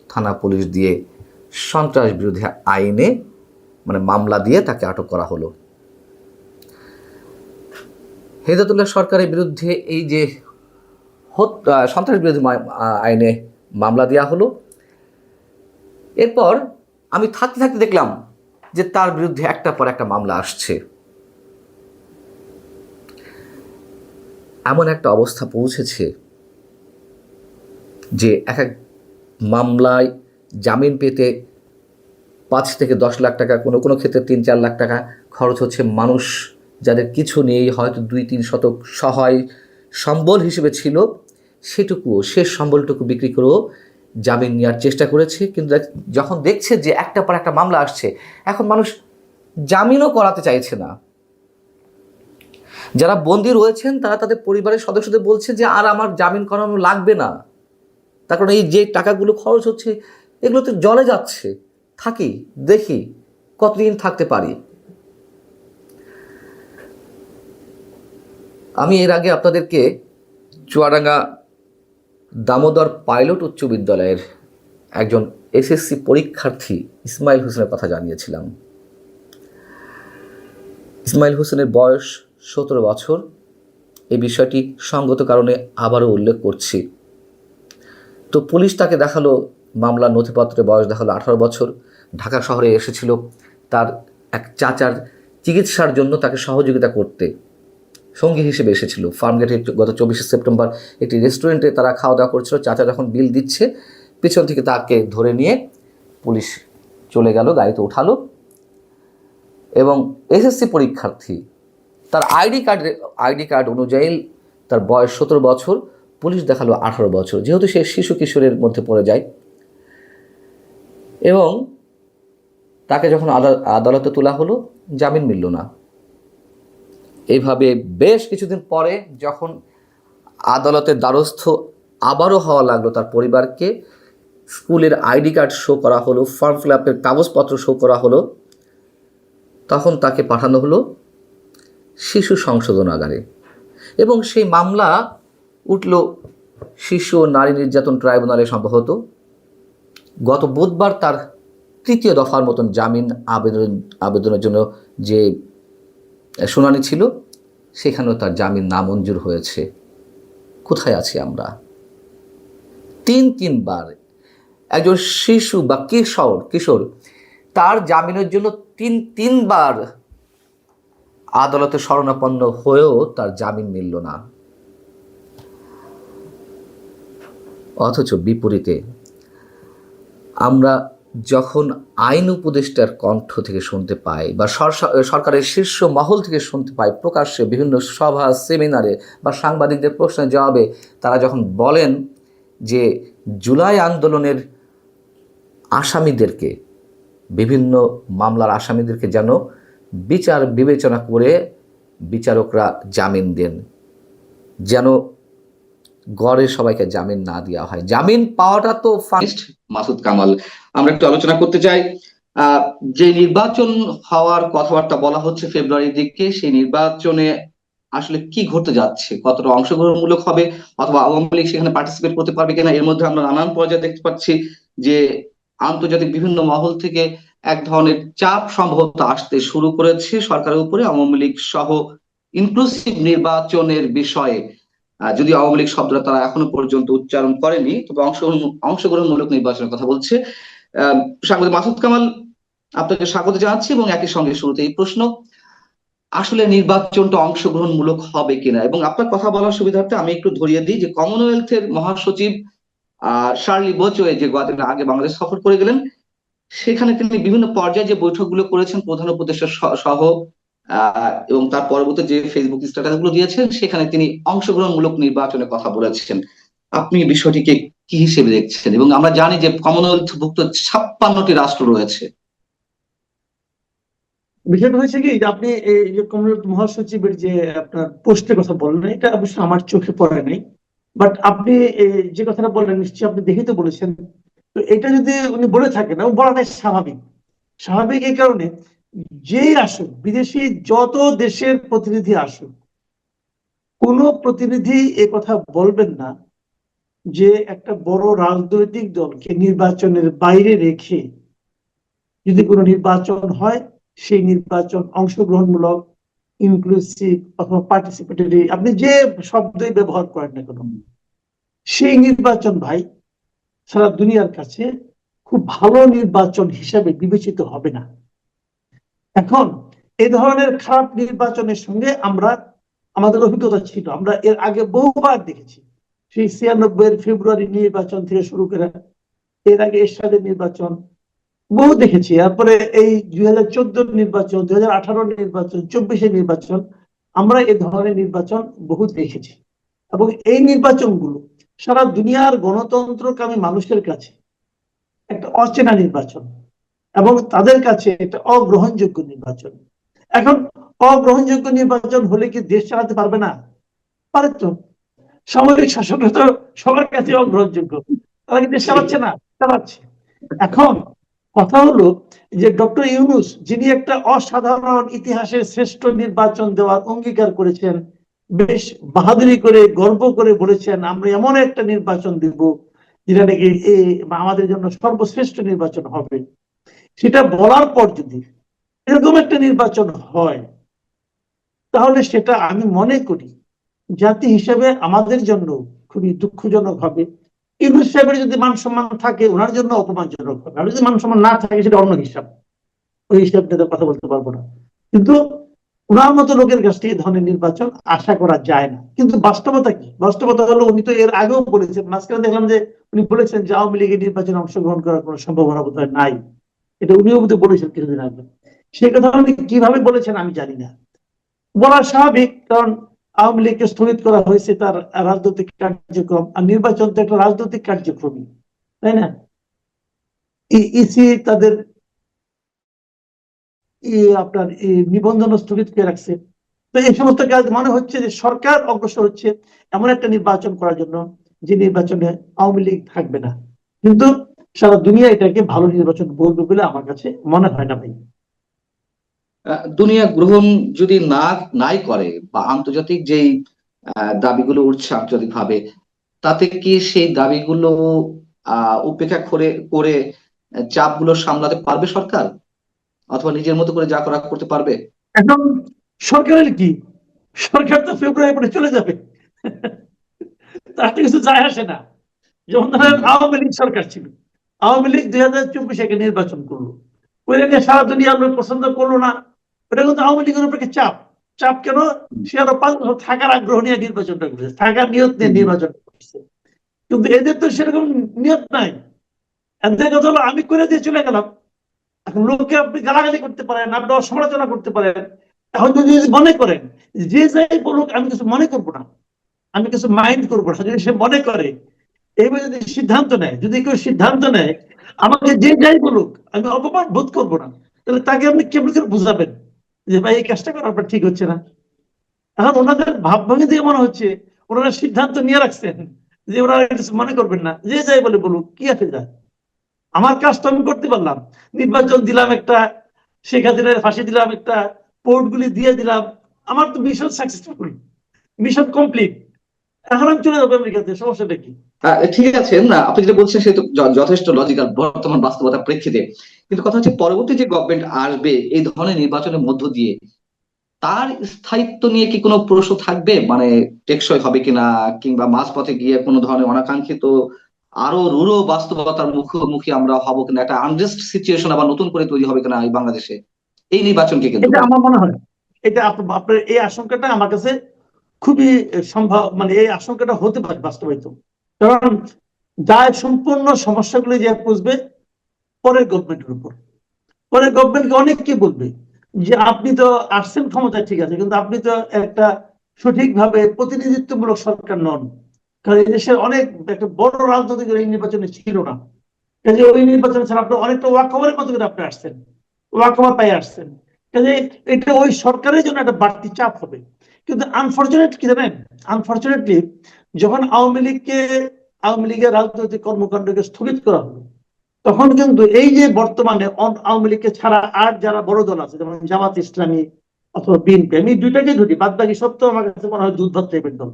থানা পুলিশ দিয়ে, সন্ত্রাস বিরোধী আইনে মানে মামলা দিয়ে তাকে আটক করা হলো। হেদায়েতুল্লাহ সরকারের বিরুদ্ধে এই যে সন্ত্রাস বিরোধী আইনে মামলা দেওয়া হলো, এরপর আমি থাকতে দেখলাম যে তার বিরুদ্ধে একটার পর একটা মামলা আসছে। এমন একটা অবস্থা পৌঁছেছে যে এক মামলায় জামিন পেতে 5 থেকে 10 লাখ টাকা, কোনো ক্ষেত্রে 3-4 লাখ টাকা খরচ হচ্ছে। মানুষ যাদের কিছু নেই, হয়তো 2-3 শতক সহায় সম্বল হিসেবে ছিল, শেষ সম্বলটুকু বিক্রি করেও জামিন নেওয়ার চেষ্টা করেছে। কিন্তু যখন দেখছে যে একটার পর একটা মামলা আসছে, এখন মানুষ জামিনও করাতে চাইছে না। যারা বন্দী রয়েছেন তারা তাদের পরিবারের সদস্যদের বলছে যে আর আমার জামিন করানো লাগবে না, তার কারণ এই যে টাকাগুলো খরচ হচ্ছে এগুলো তো জলে যাচ্ছে, থাকি দেখি কতদিন থাকতে পারি। আমি এর আগে আপনাদেরকে চুয়াডাঙ্গা দামোদর পাইলট উচ্চ বিদ্যালয়ের একজন SSC পরীক্ষার্থী ইসমাইল হোসেনের কথা জানিয়েছিলাম। ইসমাইল হোসেনের বয়স 17 বছর। এই বিষয়টি সঙ্গত কারণে আবারও উল্লেখ করছি। তো পুলিশ তাকে দেখালো, মামলার নথিপত্রে বয়স দেখালো 18 বছর। ঢাকা শহরে এসেছিল, তার এক চাচার চিকিৎসার জন্য তাকে সহযোগিতা করতে সঙ্গী হিসেবে এসেছিল। ফার্মগেটে গত 24শে সেপ্টেম্বর একটি রেস্টুরেন্টে তারা খাওয়া দাওয়া করছিল। চাচা যখন বিল দিচ্ছে, পিছন থেকে তাকে ধরে নিয়ে পুলিশ চলে গেল, গাড়িতে উঠালো এবং এসএসসি পরীক্ষার্থী, তার আইডি কার্ড অনুযায়ী তার বয়স 17 বছর, পুলিশ দেখালো 18 বছর, যেহেতু সে শিশু কিশোরের মধ্যে পড়ে যায়। এবং তাকে যখন আদালতে তোলা হলো, জামিন মিলল না। এইভাবে বেশ কিছুদিন পরে যখন আদালতের দ্বারস্থ আবারও হওয়া লাগলো তার পরিবারকে, স্কুলের আইডি কার্ড শো করা হলো, ফর্ম ফিল আপের কাগজপত্র শো করা হলো, তখন তাকে পাঠানো হলো শিশু সংশোধনাগারে। এবং সেই মামলা উঠল শিশু ও নারী নির্যাতন ট্রাইব্যুনালে। সম্ভবত গত বুধবার তার তৃতীয় দফার মতন জামিন আবেদনের জন্য যে শুনানি ছিল, সেখানেও তার জামিন নামঞ্জুর হয়েছে। কোথায় আছি আমরা? তিনবার একজন শিশু বা কিশোর তার জামিনের জন্য তিনবার আদালতে শরণাপন্ন হয়েও তার জামিন মিলল না। অথচ বিপরীতে আমরা যখন আইন উপদেষ্টার কণ্ঠ থেকে শুনতে পাই বা সরকারের শীর্ষ মহল থেকে শুনতে পাই, প্রকাশ্যে বিভিন্ন সভা, সেমিনারে বা সাংবাদিকদের প্রশ্নের জবাবে তারা যখন বলেন যে জুলাই আন্দোলনের আসামিদেরকে, বিভিন্ন মামলার আসামিদেরকে যেন বিচার বিবেচনা করে বিচারকরা জামিন দেন, যেন গড়ে সবাইকে জামিন না দেওয়া হয়। জামিন পাওয়াটা তো মাসুদ কামাল, আমরা একটু আলোচনা করতে চাই। যে নির্বাচন হওয়ার কথাবার্তা বলা হচ্ছে ফেব্রুয়ারির দিকে, সেই নির্বাচনে আসলে কি ঘটতে যাচ্ছে, কতটা অংশগ্রহণমূলক হবে, অথবা আওয়ামী লীগ সেখানে পার্টিসিপেট করতে পারবে কিনা? এর মধ্যে আমরা নানান পর্যায়ে দেখতে পাচ্ছি যে আন্তর্জাতিক বিভিন্ন মহল থেকে এক ধরনের চাপ সম্ভবত আসতে শুরু করেছে সরকারের উপরে, আওয়ামী লীগ সহ ইনক্লুসিভ নির্বাচনের বিষয়ে। যদিও আওয়ামী লীগ শব্দটা তারা এখনো পর্যন্ত উচ্চারণ করেনি, তবে অংশগ্রহণমূলক নির্বাচনের কথা বলছে। সাংবাদিক মাসুদ কামাল, আপনাকে স্বাগত জানাচ্ছি এবং একই সঙ্গে শুরুতে এই প্রশ্ন, আসলে নির্বাচনটা অংশগ্রহণমূলক হবে কিনা? এবং আপনার কথা বলার সুবিধার্থে আমি একটু ধরিয়ে দিই যে কমনওয়েলথের মহাসচিব শার্লি বোচওয়ে যে কয়েকদিন আগে বাংলাদেশ সফর করে গেলেন, সেখানে তিনি বিভিন্ন পর্যায়ে যে বৈঠকগুলো করেছেন প্রধান উপদেষ্টা সহ, এবং তার পরবর্তী যে ফেসবুক স্ট্যাটাস গুলো দিয়েছেন, সেখানে তিনি অংশগ্রহণমূলক নির্বাচনের কথা বলেছেন। আপনি বিষয়টিকে কি হিসেবে দেখছেন? এবং আমরা জানি যে কমনওয়েলথভুক্ত 56টি রাষ্ট্র রয়েছে। বিষয়টা হয়েছে কি, আপনি এই যে কমনওয়েলথ মহাসচিবের যে আপনার পোস্টের কথা বললেন, এটা অবশ্যই আমার চোখে পড়ে নাই, বাট আপনি যে কথাটা বললেন নিশ্চয়ই আপনি দেখেই তো বলেছেন। তো এটা যদি উনি বলে থাকেন, এবং বলাটাই স্বাভাবিক এই কারণে, যেই আসুক, বিদেশি যত দেশের প্রতিনিধি আসুক, কোনো প্রতিনিধি এ কথা বলবেন না যে একটা বড় রাজনৈতিক দলকে নির্বাচনের বাইরে রেখে যদি কোনো নির্বাচন হয়, সেই নির্বাচন অংশগ্রহণমূলক, ইনক্লুসিভ অথবা পার্টিসিপেটরি, আপনি যে শব্দই ব্যবহার করেন না কেন, সেই নির্বাচন ভাই সারা দুনিয়ার কাছে খুব ভালো নির্বাচন হিসাবে বিবেচিত হবে না। এখন এই ধরনের খারাপ নির্বাচনের সঙ্গে আমাদের অভিজ্ঞতা ছিল, আমরা এর আগে বহুবার দেখেছি। সেই 96-এর ফেব্রুয়ারি নির্বাচন থেকে শুরু করে এর আগে এরশাদের নির্বাচন বহু দেখেছি, তারপরে এই 2014 নির্বাচন, 2018 নির্বাচন, 24-এর নির্বাচন, আমরা এ ধরনের নির্বাচন বহু দেখেছি। এবং এই নির্বাচনগুলো সারা দুনিয়ার গণতন্ত্রকামী মানুষের কাছে একটা অচেনা নির্বাচন এবং তাদের কাছে একটা অগ্রহণযোগ্য নির্বাচন। এখন অগ্রহণযোগ্য নির্বাচন হলে কি দেশ চালাতে পারবে না? পারে তো। সামরিক শাসকরা তো সবার কাছে অগ্রহণযোগ্য, তারা কি দেশ চালাচ্ছে না? চালাচ্ছে। এখন কথা হলো যে ডক্টর ইউনূস, যিনি একটা অসাধারণ ইতিহাসের শ্রেষ্ঠ নির্বাচন দেওয়ার অঙ্গীকার করেছেন, বেশ বাহাদুরি করে গর্ব করে বলেছেন আমরা এমন একটা নির্বাচন দিব যেটা নাকি আমাদের জন্য সর্বশ্রেষ্ঠ নির্বাচন হবে, সেটা বলার পর যদি এরকম একটা নির্বাচন হয়, তাহলে সেটা আমি মনে করি জাতি হিসেবে আমাদের জন্য খুবই দুঃখজনক হবে। ইউনূস সাহেবের যদি মান সম্মান থাকে, ওনার জন্য অপমানজনক হবে, আর যদি মান সম্মান না থাকে সেটা অন্য হিসাব। ওই হিসাব নিয়ে তো কথা বলতে পারবো না। কিন্তু ওনার মতো লোকের কাছ থেকে এই ধরনের নির্বাচন আশা করা যায় না। কিন্তু বাস্তবতা কি? বাস্তবতা হলো উনি তো এর আগেও বলেছেন, মাঝখানে দেখলাম যে উনি বলেছেন যে আওয়ামী লীগের নির্বাচনে অংশগ্রহণ করার কোনো সম্ভাবনা বোধহয় নাই। এটা উনিও বোধহয় বলেছেন কিছুদিন আগে। সেই কথা উনি কিভাবে বলেছেন আমি জানি না। বলা স্বাভাবিক, কারণ আওয়ামী লীগকে স্থগিত করা হয়েছে তার রাজনৈতিক কার্যক্রম, আর নির্বাচন তো একটা রাজনৈতিক কার্যক্রমই, তাই না? ইসি তাদের আপনার নিবন্ধন স্থগিত করে রাখছে। তো এই সমস্ত কাজ মনে হচ্ছে যে সরকার অগ্রসর হচ্ছে এমন একটা নির্বাচন করার জন্য যে নির্বাচনে আওয়ামী লীগ থাকবে না। কিন্তু সারা দুনিয়া এটাকে ভালো নির্বাচন বলবে বলে আমার কাছে মনে হয় না ভাই। দুনিয়া গ্রহণ যদি নাই করে বা আন্তর্জাতিক যেই দাবিগুলো উঠছে আন্তর্জাতিক ভাবে, তাতে কি সেই দাবিগুলো উপেক্ষা করে করে চাপগুলো সামলাতে পারবে সরকার, অথবা নিজের মতো করে যা করা করতে পারবে? এখন সরকারের কি, সরকার তো ফেব্রুয়ারি পরে চলে যাবে, তাতে কিছু যায় আসে না। যেমন ধরেন আওয়ামী লীগ সরকার ছিল, আওয়ামী লীগ 2024 নির্বাচন করলো, ওইটাকে সারা দুনিয়ার লোক পছন্দ করলো না। ওটা কিন্তু আওয়ামী লীগের উপরে চাপ। চাপ কেন? সে আরো 5 বছর থাকার আগ্রহ নিয়ে নির্বাচনটা করেছে, থাকার নিয়ত নিয়ে নির্বাচন করছে। কিন্তু এদের তো সেরকম নিয়ত নাই। এদের কথা হলো আমি করে দিয়ে চলে গেলাম। এখন লোককে আপনি গালাগালি করতে পারেন, আপনি সমালোচনা করতে পারেন। এখন যদি মনে করেন যে যাই বলুক আমি কিছু মনে করবো না, আমি কিছু মাইন্ড করবো না, যদি সে মনে করে, এইভাবে যদি সিদ্ধান্ত নেয়, যদি কেউ সিদ্ধান্ত নেয় আমাকে যে যাই বলুক আমি অপমান বোধ করবো না, তাহলে তাকে আপনি কেমন করে বুঝাবেন যে ভাই এই কাজটা করা আপনার ঠিক হচ্ছে না? এখন ওনাদের ভাবভঙ্গি দিয়ে মনে হচ্ছে ওনারা সিদ্ধান্ত নিয়ে রাখছেন যে ওনারা কিছু মনে করবেন না, যে যাই বলে বলুক, কি আছে যায়, আমার কাজ তো আমি করতে পারলাম। নির্বাচন দিলাম একটা, শেখ হাসিনার ফাঁসি দিলাম একটা, পোর্টগুলি দিয়ে দিলাম, আমার তো মিশন সাকসেসফুল, মিশন কমপ্লিট। এখন আমি চলে যাবো আমেরিকাতে, সমস্যাটা কি? ঠিক আছে, না আপনি যেটা বলছেন সে তো যথেষ্ট লজিক্যাল বর্তমান বাস্তবতার প্রেক্ষিতে। কিন্তু কথা হচ্ছে পরবর্তী যে গভর্নমেন্ট আসবে এই ধরনের নির্বাচনের মধ্য দিয়ে তার স্থায়িত্ব নিয়ে কি কোনো প্রশ্ন থাকবে, মানে টেকসই হবে কিনা, কিংবা মাঝপথে গিয়ে কোনো ধরনের অনাকাঙ্ক্ষিত আরো রূঢ় বাস্তবতার মুখোমুখি আমরা হব কিনা, একটা আনরেস্ট সিচুয়েশন আবার নতুন করে তৈরি হবে কিনা এই বাংলাদেশে এই নির্বাচনকে কেন্দ্র এটা করে? আমার মনে হয়, এটা আপনার এই আশঙ্কাটা আমার কাছে খুবই সম্ভব, মানে এই আশঙ্কাটা হতে পারে বাস্তবায়িত। কারণ যা সম্পূর্ণ সমস্যাগুলি যে বুঝবে পরের গভর্নমেন্টের উপর, পরের গভর্নমেন্টকে অনেক কি বলবে যে আপনি তো আসছেন ক্ষমতায় ঠিক আছে, কিন্তু আপনি তো একটা সঠিকভাবে প্রতিনিধিত্বমূলক সরকার নন। কারণ এই দেশের অনেক একটা বড় রাজনৈতিক এই নির্বাচনে ছিল না, কাজে ওই নির্বাচনে ছাড়া আপনি অনেকটা ওয়াকওভারের মতো করে আপনি আসছেন, ওয়াকওভার পাই আসছেন। কাজে এটা ওই সরকারের জন্য একটা বাড়তি চাপ হবে। কিন্তু আনফরচুনেট কি জানেন, আনফরচুনেটলি যখন আওয়ামী লীগের রাজনৈতিক কর্মকাণ্ডকে স্থগিত করা হলো, তখন কিন্তু এই যে বর্তমানে আওয়ামী লীগকে ছাড়া আর যারা বড় দল আছে, যেমন জামাত ইসলামী অথবা বিএনপি, আমি দুইটাকে ধরি, বাদ বাকি সব তো আমার কাছে মনে হয় দুধভাত টাইপের দল।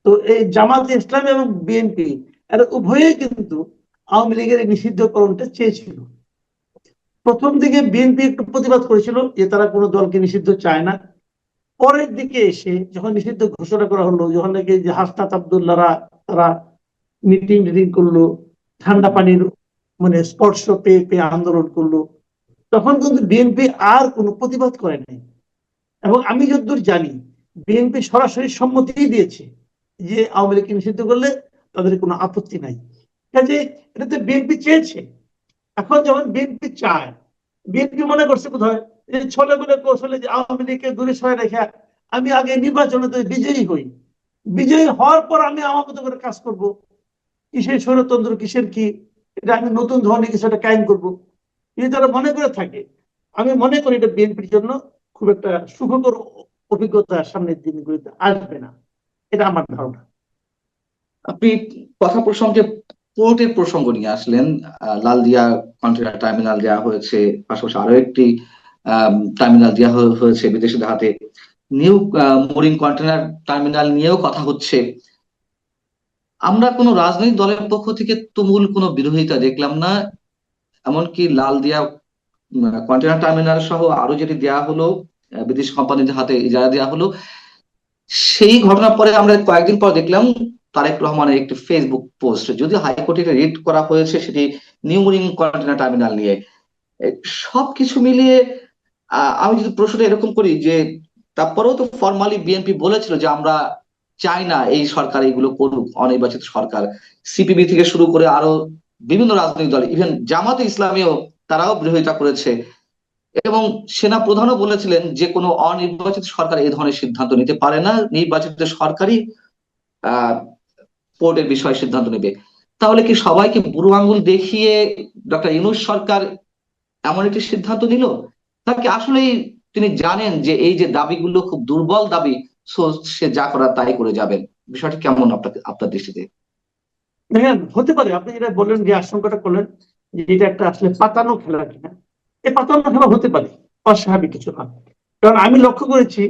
তো এই জামাত ইসলামী এবং বিএনপি এরা উভয়েই কিন্তু আওয়ামী লীগের এই নিষিদ্ধকরণটা চেয়েছিল। প্রথম দিকে বিএনপি একটু প্রতিবাদ করেছিল যে তারা কোনো দলকে নিষিদ্ধ চায় না। পরের দিকে এসে যখন নিষিদ্ধ ঘোষণা করা হলো, যখন নাকি যে হাসনাত আব্দুল্লাহরা তারা মিটিং করলো, ঠান্ডা পানির মানে স্পর্শ পেয়ে পেয়ে আন্দোলন করলো, তখন কিন্তু বিএনপি আর কোনো প্রতিবাদ করে নাই। এবং আমি যতদূর জানি বিএনপি সরাসরি সম্মতি দিয়েছে যে আওয়ামী লীগকে নিষিদ্ধ করলে তাদের কোনো আপত্তি নাই। কাজে এটা তো বিএনপি চেয়েছে। এখন যখন বিএনপি চায়, বিএনপি মনে করছে কোথায় যে ছোট বলে কৌশলে যে আওয়ামী লীগকে দূরে সরে রেখে আমি আগে নির্বাচনে তো বিজয়ী হই, বিজয়ী হওয়ার পর আমি আমার মতো করে কাজ করব, কিসের স্বৈরতন্ত্র কিসের কি, এটা আমি নতুন ধরনের কিছু একটা কায়েম করবো, যদি তারা মনে করে থাকে, আমি মনে করি এটা বিএনপির জন্য খুব একটা সুখকর অভিজ্ঞতা সামনের দিনগুলিতে আসবে না, এটা আমার ধারণা। আপনি কথা প্রসঙ্গে পোর্টের প্রসঙ্গ নিয়ে আসলেন। লালদিয়া কন্টেইনার টার্মিনাল দেওয়া হয়েছে, পাশাপাশি আরো একটি টার্মিনাল দেওয়া হয়েছে বিদেশিদের হাতে। নিউ মেরিন কন্টেইনার টার্মিনাল নিয়েও কথা হচ্ছে। আমরা কোনো রাজনৈতিক দলের পক্ষ থেকে তুমুল কোনো বিরোধিতা দেখলাম না। এমনকি লালদিয়া কন্টেইনার টার্মিনাল সহ আরো যেটি দেওয়া হলো বিদেশি কোম্পানিদের হাতে ইজারা দেওয়া হলো, সেই ঘটনার পরে আমরা কয়েকদিন পর দেখলাম তারেক রহমানের একটি ফেসবুক পোস্ট, যদি হাইকোর্টে রিট করা হয়েছে সেটি নিউ মেরিন কন্টেইনার টার্মিনাল নিয়ে। এ, সবকিছু মিলিয়ে আমি যদি প্রশ্নটা এরকম করি যে তারপরেও তো ফর্মালি বিএনপি বলেছিল যে আমরা চাই না এই সরকার এগুলো করুক, অনির্বাচিত সরকার। সিপিবি থেকে শুরু করে আরো বিভিন্ন রাজনৈতিক দল, ইভেন জামাতে ইসলামীও তারাও বিরোধিতা করেছে। এবং সেনা প্রধানও বলেছিলেন যে কোনো অনির্বাচিত সরকার এই ধরনের সিদ্ধান্ত নিতে পারে না, নির্বাচিত সরকারই আহ পোর্টের বিষয়ে সিদ্ধান্ত নেবে। তাহলে কি সবাইকে বুড়ো আঙ্গুল দেখিয়ে ডক্টর ইউনূস সরকার এমন একটি সিদ্ধান্ত নিল, নাকি আসলেই তিনি জানেন যে এই যে দাবিগুলো খুব দুর্বল দাবি, সো সে যা করার তাই করে যাবেন? বিষয়টি কেমন আপনাকে, আপনার দৃষ্টিতে? দেখেন, হতে পারে আপনি যেটা বললেন, যে আশঙ্কাটা করলেন যে এটা একটা আসলে পাতানো খেলা কিনা, এই পাতানো খেলা হতে পারে, অস্বাভাবিক কিছু না। কারণ আমি লক্ষ্য করেছি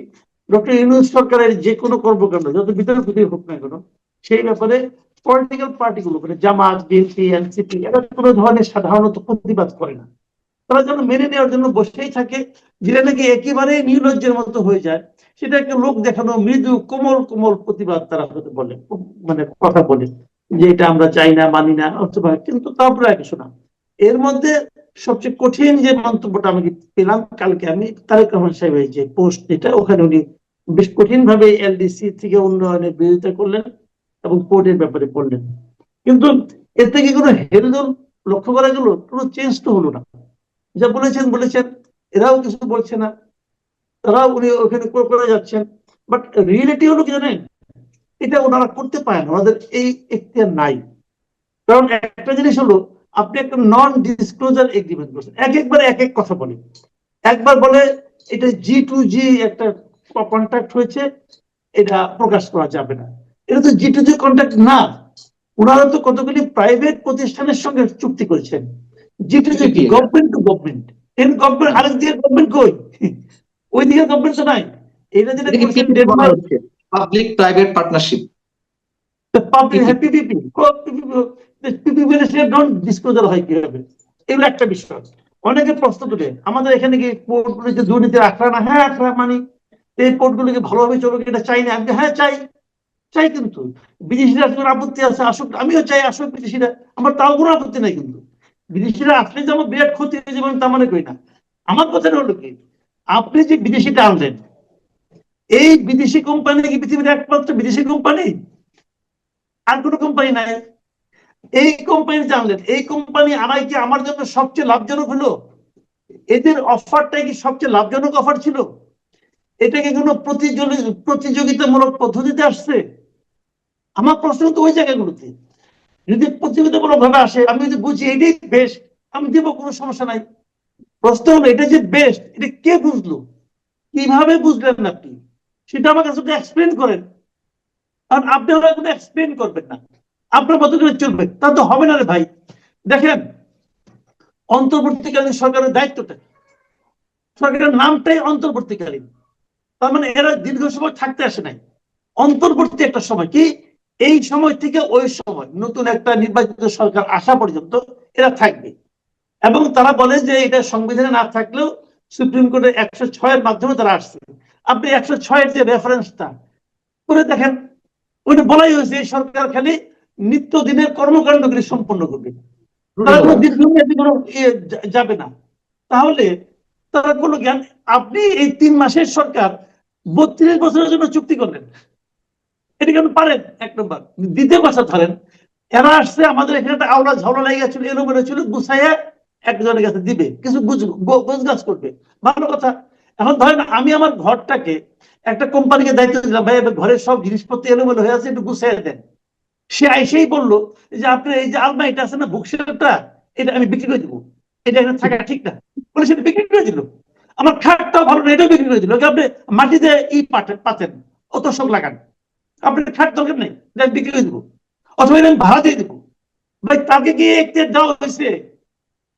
ডক্টর ইউনূস সরকারের যে কোনো কর্মকাণ্ড যত ভিতরে ভিতরে হোক না কেন, সেই ব্যাপারে পলিটিক্যাল পার্টিগুলো মানে জামাত, বিএনপি, এনসিপি এরা কোনো ধরনের সাধারণত প্রতিবাদ করে না। তারা যেন মেনে নেওয়ার জন্য বসেই থাকে, যেটা নাকি একেবারে নির্লজ্জের মতো হয়ে যায়। সেটা একটা লোক দেখানো মৃদু কোমল কোমল প্রতিবাদ তারা হতে বলে, মানে কথা বলে যে এটা আমরা চাই না, মানি না, অথবা কিন্তু তারপরে কিছু না। এর মধ্যে সবচেয়ে কঠিন যে মন্তব্যটা আমি পেলাম কালকে, আমি তারেক রহমান সাহেবের যে পোস্ট, যেটা ওখানে উনি বেশ কঠিন ভাবে এলডিসি থেকে উন্নয়নের বিরোধিতা করলেন এবং পোর্টের ব্যাপারে বললেন। কিন্তু এর থেকে কোনো হেলদোল লক্ষ্য করা গেল, কোনো চেঞ্জ তো হলো না। যা বলেছেন বলেছেন, এরাও কিছু বলছে না, তারাও উনি ওখানে করে যাচ্ছেন। বাট রিয়েলিটি হলো কি জানেন, এটা ওনারা করতে পারেন, ওনাদের এই এখতিয়ার নাই। কারণ একটা জিনিস হলো, আপনি একটা নন ডিসক্লোজার এগ্রিমেন্ট করছেন, একবার এক এক কথা বলে। একবার বলে এটা G2G একটা কন্ট্রাক্ট হয়েছে, এটা প্রকাশ করা যাবে না। এটা তো G2G কন্ট্রাক্ট না, ওনারা তো কতগুলি প্রাইভেট প্রতিষ্ঠানের সঙ্গে চুক্তি করেছেন। G2G গভর্নমেন্ট টু গভর্নমেন্ট, এর গভর্নমেন্ট আরেক দিকে গভর্নমেন্ট কই? ওই দিকে গভর্নমেন্ট তো নাই। এটা যেটা করছেন ডেনমার্ক, পাবলিক প্রাইভেট পার্টনারশিপ, একটা বিষয়। অনেকে প্রশ্ন তুলে আমাদের এখানে কি পোর্টগুলিতে দুর্নীতির আখড়া না? হ্যাঁ আখড়া মানি। এই পোর্টগুলিকে ভালোভাবে চলুক, এটা চাই না? আমি হ্যাঁ চাই, চাই। কিন্তু বিদেশিরা কোনো আপত্তি আছে আসুক, আমিও চাই আসুক বিদেশিরা, আমার তাও কোনো আপত্তি নাই। কিন্তু বিদেশিরা আসলে যে আমার বিরাট ক্ষতি হয়ে যাবে আমি তা মনে করি না। আমার কথাটা হলো কি, আপনি যে বিদেশিটা আনলেন, এই বিদেশি কোম্পানি কি পৃথিবীর একমাত্র বিদেশি কোম্পানি? আর কোনো কোম্পানি নাই। এই কোম্পানি জানলেন, এই কোম্পানি আনাই কি আমার জন্য সবচেয়ে লাভজনক হলো? এদের অফারটাই কি সবচেয়ে লাভজনক অফার ছিল? এটা কি কোনো প্রতিযোগিতামূলক পদ্ধতিতে আসছে? আমার প্রশ্ন তো ওই জায়গাগুলোতে। যদি প্রতিযোগিতামূলক ভাবে আসে, আমি যদি বুঝি এটাই বেস্ট, আমি দিব, কোনো সমস্যা নাই। প্রশ্ন হলো এটা যে বেস্ট, এটা কে বুঝলো, কিভাবে বুঝলেন আপনি? সেটা আমার কাছে এক্সপ্লেন করেন। কারণ আপনি ওরা কোনো এক্সপ্লেন করবেন না, আপনার মতো করে চলবে, তা তো হবে না রে ভাই। দেখেন, অন্তর্বর্তীকালীন সরকারের দায়িত্বটা, সরকারের নামটাই অন্তর্বর্তীকালীন, তার মানে এরা দীর্ঘ সময় থাকতে আসে নাই। অন্তর্বর্তী একটা সময় কি, এই সময় থেকে ওই সময় নতুন একটা নির্বাচিত সরকার আসা পর্যন্ত এরা থাকবে। এবং তারা বলে যে এটা সংবিধানে না থাকলেও সুপ্রিম কোর্টের 106-এর মাধ্যমে তারা আসছে। আপনি 106-এর যে রেফারেন্সটা করে দেখেন, ওইটা বলাই হয়েছে এই সরকার খালি নিত্যদিনের কর্মকাণ্ডগুলি সম্পন্ন করবে, তারা কোনো দীর্ঘমেয়াদী কোনো যাবে না। তাহলে তারা কোনো জ্ঞান, আপনি এই 3 মাসের সরকার 32 বছরের জন্য চুক্তি করলেন, এটা কেন পারেন? এক নম্বর। দ্বিতীয় কথা ধরেন, এরা আসছে আমাদের এখানে একটা আওলা ঝাওলা লেগে গেছিল, এলোমেলো ছিল, গুছাইয়া একজনের কাছে দিবে, কিছু গোছগাছ করবে, ভালো কথা। এখন ধরেন আমি আমার ঘরটাকে একটা কোম্পানিকে দায়িত্ব দিলাম, ভাই ঘরের সব জিনিসপত্র এলোমেলো হয়ে আছে, একটু গুছাইয়া দেন। সে আইসেই বললো যে আপনি এই যে আলমারিটা আছে না, বুকশেলফটা, এটা আমি বিক্রি করে দিবো, এটা এখানে থাকা ঠিক না, বলে সেটা বিক্রি করে দিল। আমার খাটটাও ভালো না, এটাও বিক্রি করে দিল। আপনি মাটিতে পাতেন, অত সব লাগান, আপনার খাট দরকার নেই, বিক্রি করে দিবো, অথবা আমি ভাড়া দিয়ে দিবো। ভাই তাকে গিয়ে একটু দেওয়া হয়েছে,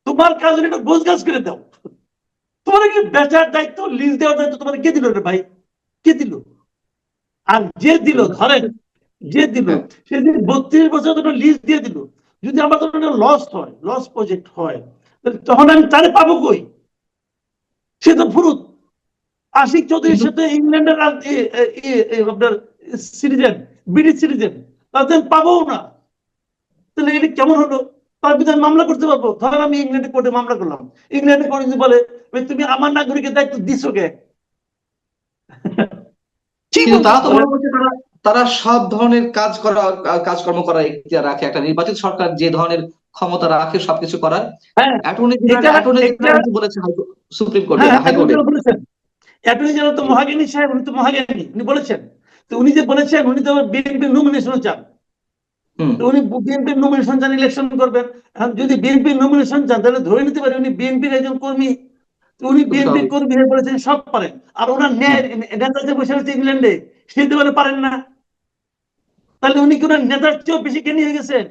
তোমার কাজ একটু গোছ গাছ করে দাও। তোমার কি বেচার দায়িত্ব, লিজ দেওয়ার দায়িত্ব তোমার কে দিল রে ভাই? কে দিল? আর যে দিল, ধরেন যে দিল, সে যদি 32 বছর ধরে লিজ দিয়ে দিল, যদি আমার লস হয়, লস প্রজেক্ট হয়, তখন আমি তারে পাবো কই? সে তো ফুরুত। আশিক চৌধুরীর সাথে ইংল্যান্ডের আপনার সিটিজেন, ব্রিটিশ সিটিজেন, তাদের পাবো না। তাহলে এটা কেমন হলো? তার বিরুদ্ধে মামলা করতে পারবো। ধরেন আমি ইংল্যান্ডে কোর্টে মামলা করলাম, ইংল্যান্ডে কোর্টে যদি বলে তুমি আমার নাগরিকের দায়িত্ব দিছো কে, কি কিন্তু বলবো তারা তো বলেন? মনে করছে তারা সব ধরনের কাজকর্ম করার এখতিয়ার রাখে। একটা নির্বাচিত সরকার যে ধরনের ক্ষমতা রাখে সবকিছু করার, হ্যাঁ, অ্যাটর্নি এটা এটা জেনারেল বলেছে সুপ্রিম কোর্টে, হ্যাঁ, হাইকোর্টে। বলেছেন অ্যাটর্নি জেনারেল তো মহাজ্ঞানী সাহেব, উনি তো মহাজ্ঞানী, উনি বলেছেন। তো উনি যে বলেছেন, উনি তো বিএনপির নমিনেশনও চান। হুম। তো উনি বিএনপির নমিনেশন চান, ইলেকশন করবেন। এখন যদি বিএনপির নমিনেশন চান, তাহলে ধরে নিতে পারি উনি বিএনপির একজন কর্মী। তো উনি খুব বিএনপির স্বাভাবিক। কর্মী হয়ে বলেছেন সব পারেন, আর ওনার হুম। ন্যায় নেতা যে বসে আছে ইংল্যান্ডে, সে তো বলে পারেন না। তাহলে উনি কি ওনার নেতার চেয়েও বেশি জ্ঞানী হয়ে গেছেন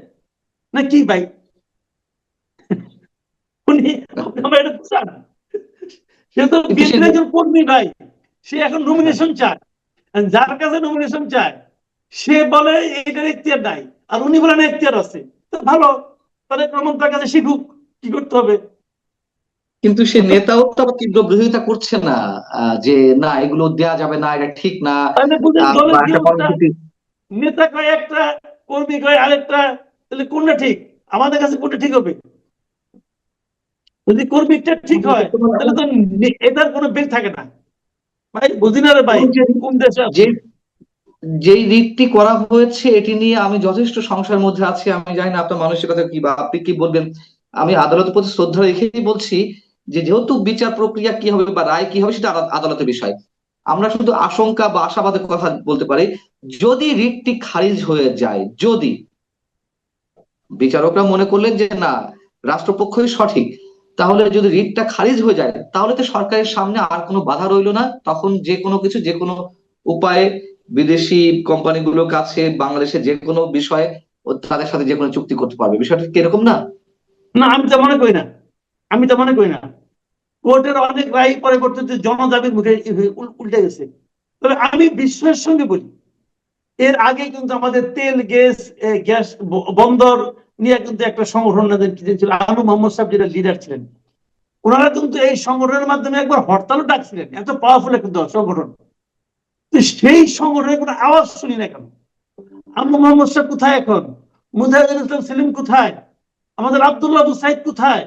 না কি ভাই? উনি, আপনি আমার এটা বুঝান। সে তো কিন্তু সে বিএনপির একজন কর্মী ভাই, সে এখন নমিনেশন চায়। যার কাছে নমিনেশন চায় সে বলে এটার এখতিয়ার নাই, আর উনি বলেন এখতিয়ার আছে। তো ভালো, তাহলে প্রমাণ তার কাছে শিখুক কি করতে হবে। কিন্তু সে নেতাও তো আবার তীব্র বিরোধিতা করছে না, যে না এগুলো দেয়া যাবে না, এটা ঠিক না, তাহলে বুঝেন বা দলের কি একটা অবস্থা, পদ্ধতি। নেতা কয় একটা, কর্মী কয় আরেকটা, তাহলে কোনটা ঠিক? আমাদের কাছে কোনটা ঠিক হবে? যদি কর্মীটা ঠিক হয় তাহলে তো এটার কোনো বেগ থাকে না। ভাই বুঝি না রে ভাই, এবং কোন দেশে যে আছি। যেই রিটটি করা হয়েছে এটি নিয়ে আমি যথেষ্ট সংশয়ের মধ্যে আছি। আমি জানি না আপনার মানসিকতা কি বা আপনি কি বলবেন। আমি আদালতের প্রতি শ্রদ্ধা রেখেই বলছি যে যেহেতু বিচার প্রক্রিয়া কি হবে বা রায় কি হবে সেটা আদালতের বিষয়। আমরা শুধু আশঙ্কা বা আশাবাদের কথা বলতে পারি। যদি রিটটি খারিজ হয়ে যায়, যদি বিচারকরা মনে করলেন যে না রাষ্ট্রপক্ষই সঠিক, তাহলে যদি রিটটা খারিজ হয়ে যায় তাহলে তো সরকারের সামনে আর কোনো বাধা রইলো না। তখন যে কোনো কিছু যে কোনো উপায়ে বিদেশি কোম্পানিগুলোর কাছে বাংলাদেশের যে কোনো বিষয়ে তাদের সাথে যে কোনো চুক্তি করতে পারবে। বিষয়টা কি এরকম না? না, আমি তো মনে করি না, আমি তো মনে করি না। কোর্টের অনেক রায় পরে করতে জনদাবির মুখে উল্টে গেছে। তবে আমি বিশ্বের সঙ্গে বলি, এর আগে কিন্তু আমাদের তেল গ্যাস বন্দর নিয়ে কিন্তু একটা সংগঠন ছিল, আনু মোহাম্মদ সাহেব যেটা লিডার ছিলেন। ওনারা কিন্তু এই সংগঠনের মাধ্যমে একবার হরতালও ডাকছিলেন, এত পাওয়ারফুল একটা সংগঠন। তো সেই সংগঠনের কোনো আওয়াজ শুনি না কেন? আনু মোহাম্মদ সাহেব কোথায় এখন? মুজাহিদুল ইসলাম সেলিম কোথায়? আমাদের আব্দুল্লাহ আবু সাইদ কোথায়?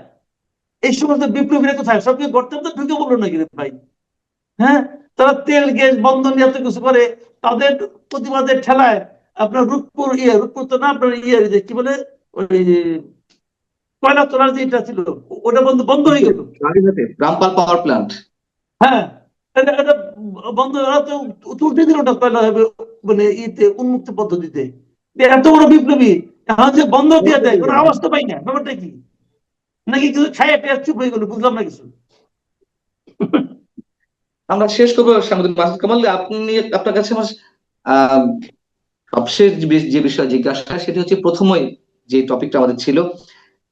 এই সমস্ত বিপ্লবীরা কোথায়? সবকে গর্তের মধ্যে ঢুকে বললো নাকি রে ভাই? হ্যাঁ, তারা তেল গ্যাস বন্ধ নিয়ে এত কিছু করে, তাদের প্রতিবাদের ঠেলায় আপনার রূপপুর তো না, আপনার কি বলে ওই কয়লা তোলার যে এটা ছিল, ওটা বন্ধ বন্ধ হয়ে গেল। Rampal power plant. হ্যাঁ, এটা বন্ধ, ওরা তো তুলতে দিল না কয়লা হবে, মানে উন্মুক্ত পদ্ধতিতে। এত বড় বিপ্লবী এখন যে বন্ধ দিয়ে দেয়, কোনো আওয়াজ তো পাই না। ব্যাপারটা কি? নাকি কিছু খাইয়া টেয়া চুপ হয়ে গেল, বুঝলাম না কিছু। আমরা শেষ করবো সাংবাদিক মাসুদ কামাল। আপনার কাছে আমার আহ সবশেষ যে বিষয় জিজ্ঞাসা সেটি হচ্ছে প্রথমেই যে টপিকটা আমাদের ছিল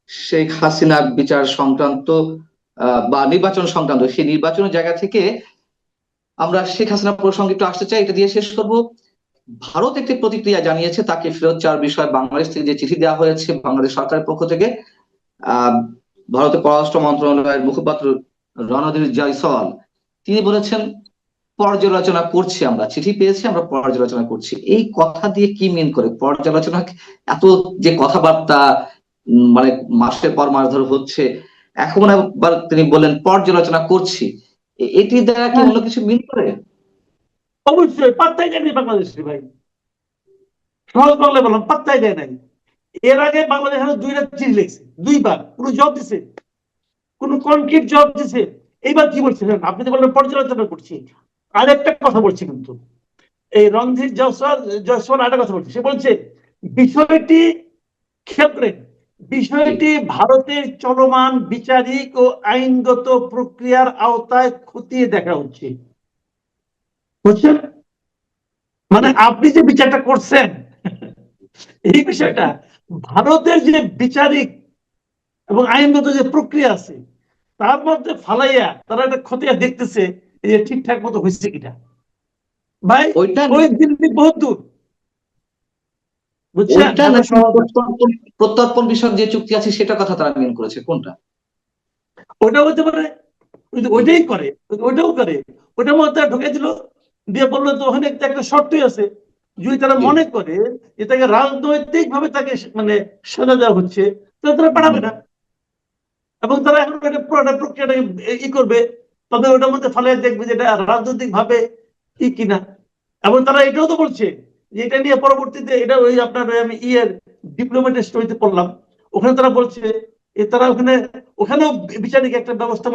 শেখ হাসিনার বিচার সংক্রান্ত বা নির্বাচন সংক্রান্ত, সেই নির্বাচনের জায়গা থেকে আমরা শেখ হাসিনা প্রসঙ্গে একটু আসতে চাই, এটা দিয়ে শেষ করব। ভারত একটি প্রতিক্রিয়া জানিয়েছে, তাকে ফেরত চাওয়ার বিষয়ে বাংলাদেশ থেকে যে চিঠি দেওয়া হয়েছে বাংলাদেশ সরকারের পক্ষ থেকে। আহ ভারতের পররাষ্ট্র মন্ত্রণালয়ের মুখপাত্র রণধীর জয়সওয়াল তিনি বলেছেন পর্যালোচনা করছি, আমরা চিঠি পেয়েছি, আমরা পর্যালোচনা করছি। এই কথা দিয়ে কি মিন করে পর্যালোচনা? এত যে কথাবার্তা মানে মাসের পর মাস ধরে হচ্ছে, এখন একবার তিনি বললেন পর্যালোচনা করছি, এটি দ্বারা কি অন্য কিছু মিন করে? অবশ্যই পাত্তাই দেয়নি বাংলাদেশে ভাই, সহজ বাংলায় বললাম, পাত্তাই দেয় নাই। এর আগে বাংলাদেশ দুইটা চিঠি লিখছে, দুইবার কোনো জবাব দিছে, কোন কনক্রিট জবাব দিছে? এইবার কি বলছিলেন আপনি? তো বললেন পর্যালোচনা করছি। আরেকটা কথা বলছি কিন্তু, এই রণধীর জয়সওয়াল আরেকটা কথা বলছে, সে বলছে বিষয়টি খেয়াল করেন, বিষয়টি ভারতের চলমান বিচারিক ও আইনগত প্রক্রিয়ার আওতায় খতিয়ে দেখা হচ্ছে। বুঝছেন? মানে আপনি যে বিচারটা করছেন, এই বিষয়টা ভারতের যে বিচারিক এবং আইনগত যে প্রক্রিয়া আছে তার মধ্যে ফালাইয়া তারা একটা খতিয়া দেখতেছে যে ঠিকঠাক মতো হয়েছে কিনা। ভাই ওইটা ওই দিল্লি বহুত দূর, বুঝছেন? ওইটা এত নাকি সহজ না। প্রত্যর্পণ বিষয়ক যে চুক্তি আছে সেটা কথা তারা মিন করেছে, কোনটা? ওটা হতে পারে, ওইটাই করে, ওইটাও করে। ওটার মধ্যে ঢুকে দিল, দিয়ে বললো তো ওখানে একটা শর্তই আছে, যদি তারা জি। মনে করে যে তাকে রাজনৈতিক ভাবে তাকে মানে সাজা দেওয়া হচ্ছে, তারা পাঠাবে না, এবং তারা এখন পুরোটা প্রক্রিয়াটাকে ই করবে, তবে ওটার মধ্যে ফলে দেখবে যে এটা রাজনৈতিক ভাবে কি কিনা। এবং তারা এটাও তো বলছে যে এটা নিয়ে পরবর্তীতে, এটা ওই আপনার আমি ডিপ্লোমেটের স্টোরিতে পড়লাম, ওখানে তারা বলছে তারা ওখানেও বিচারিক একটা ব্যবস্থা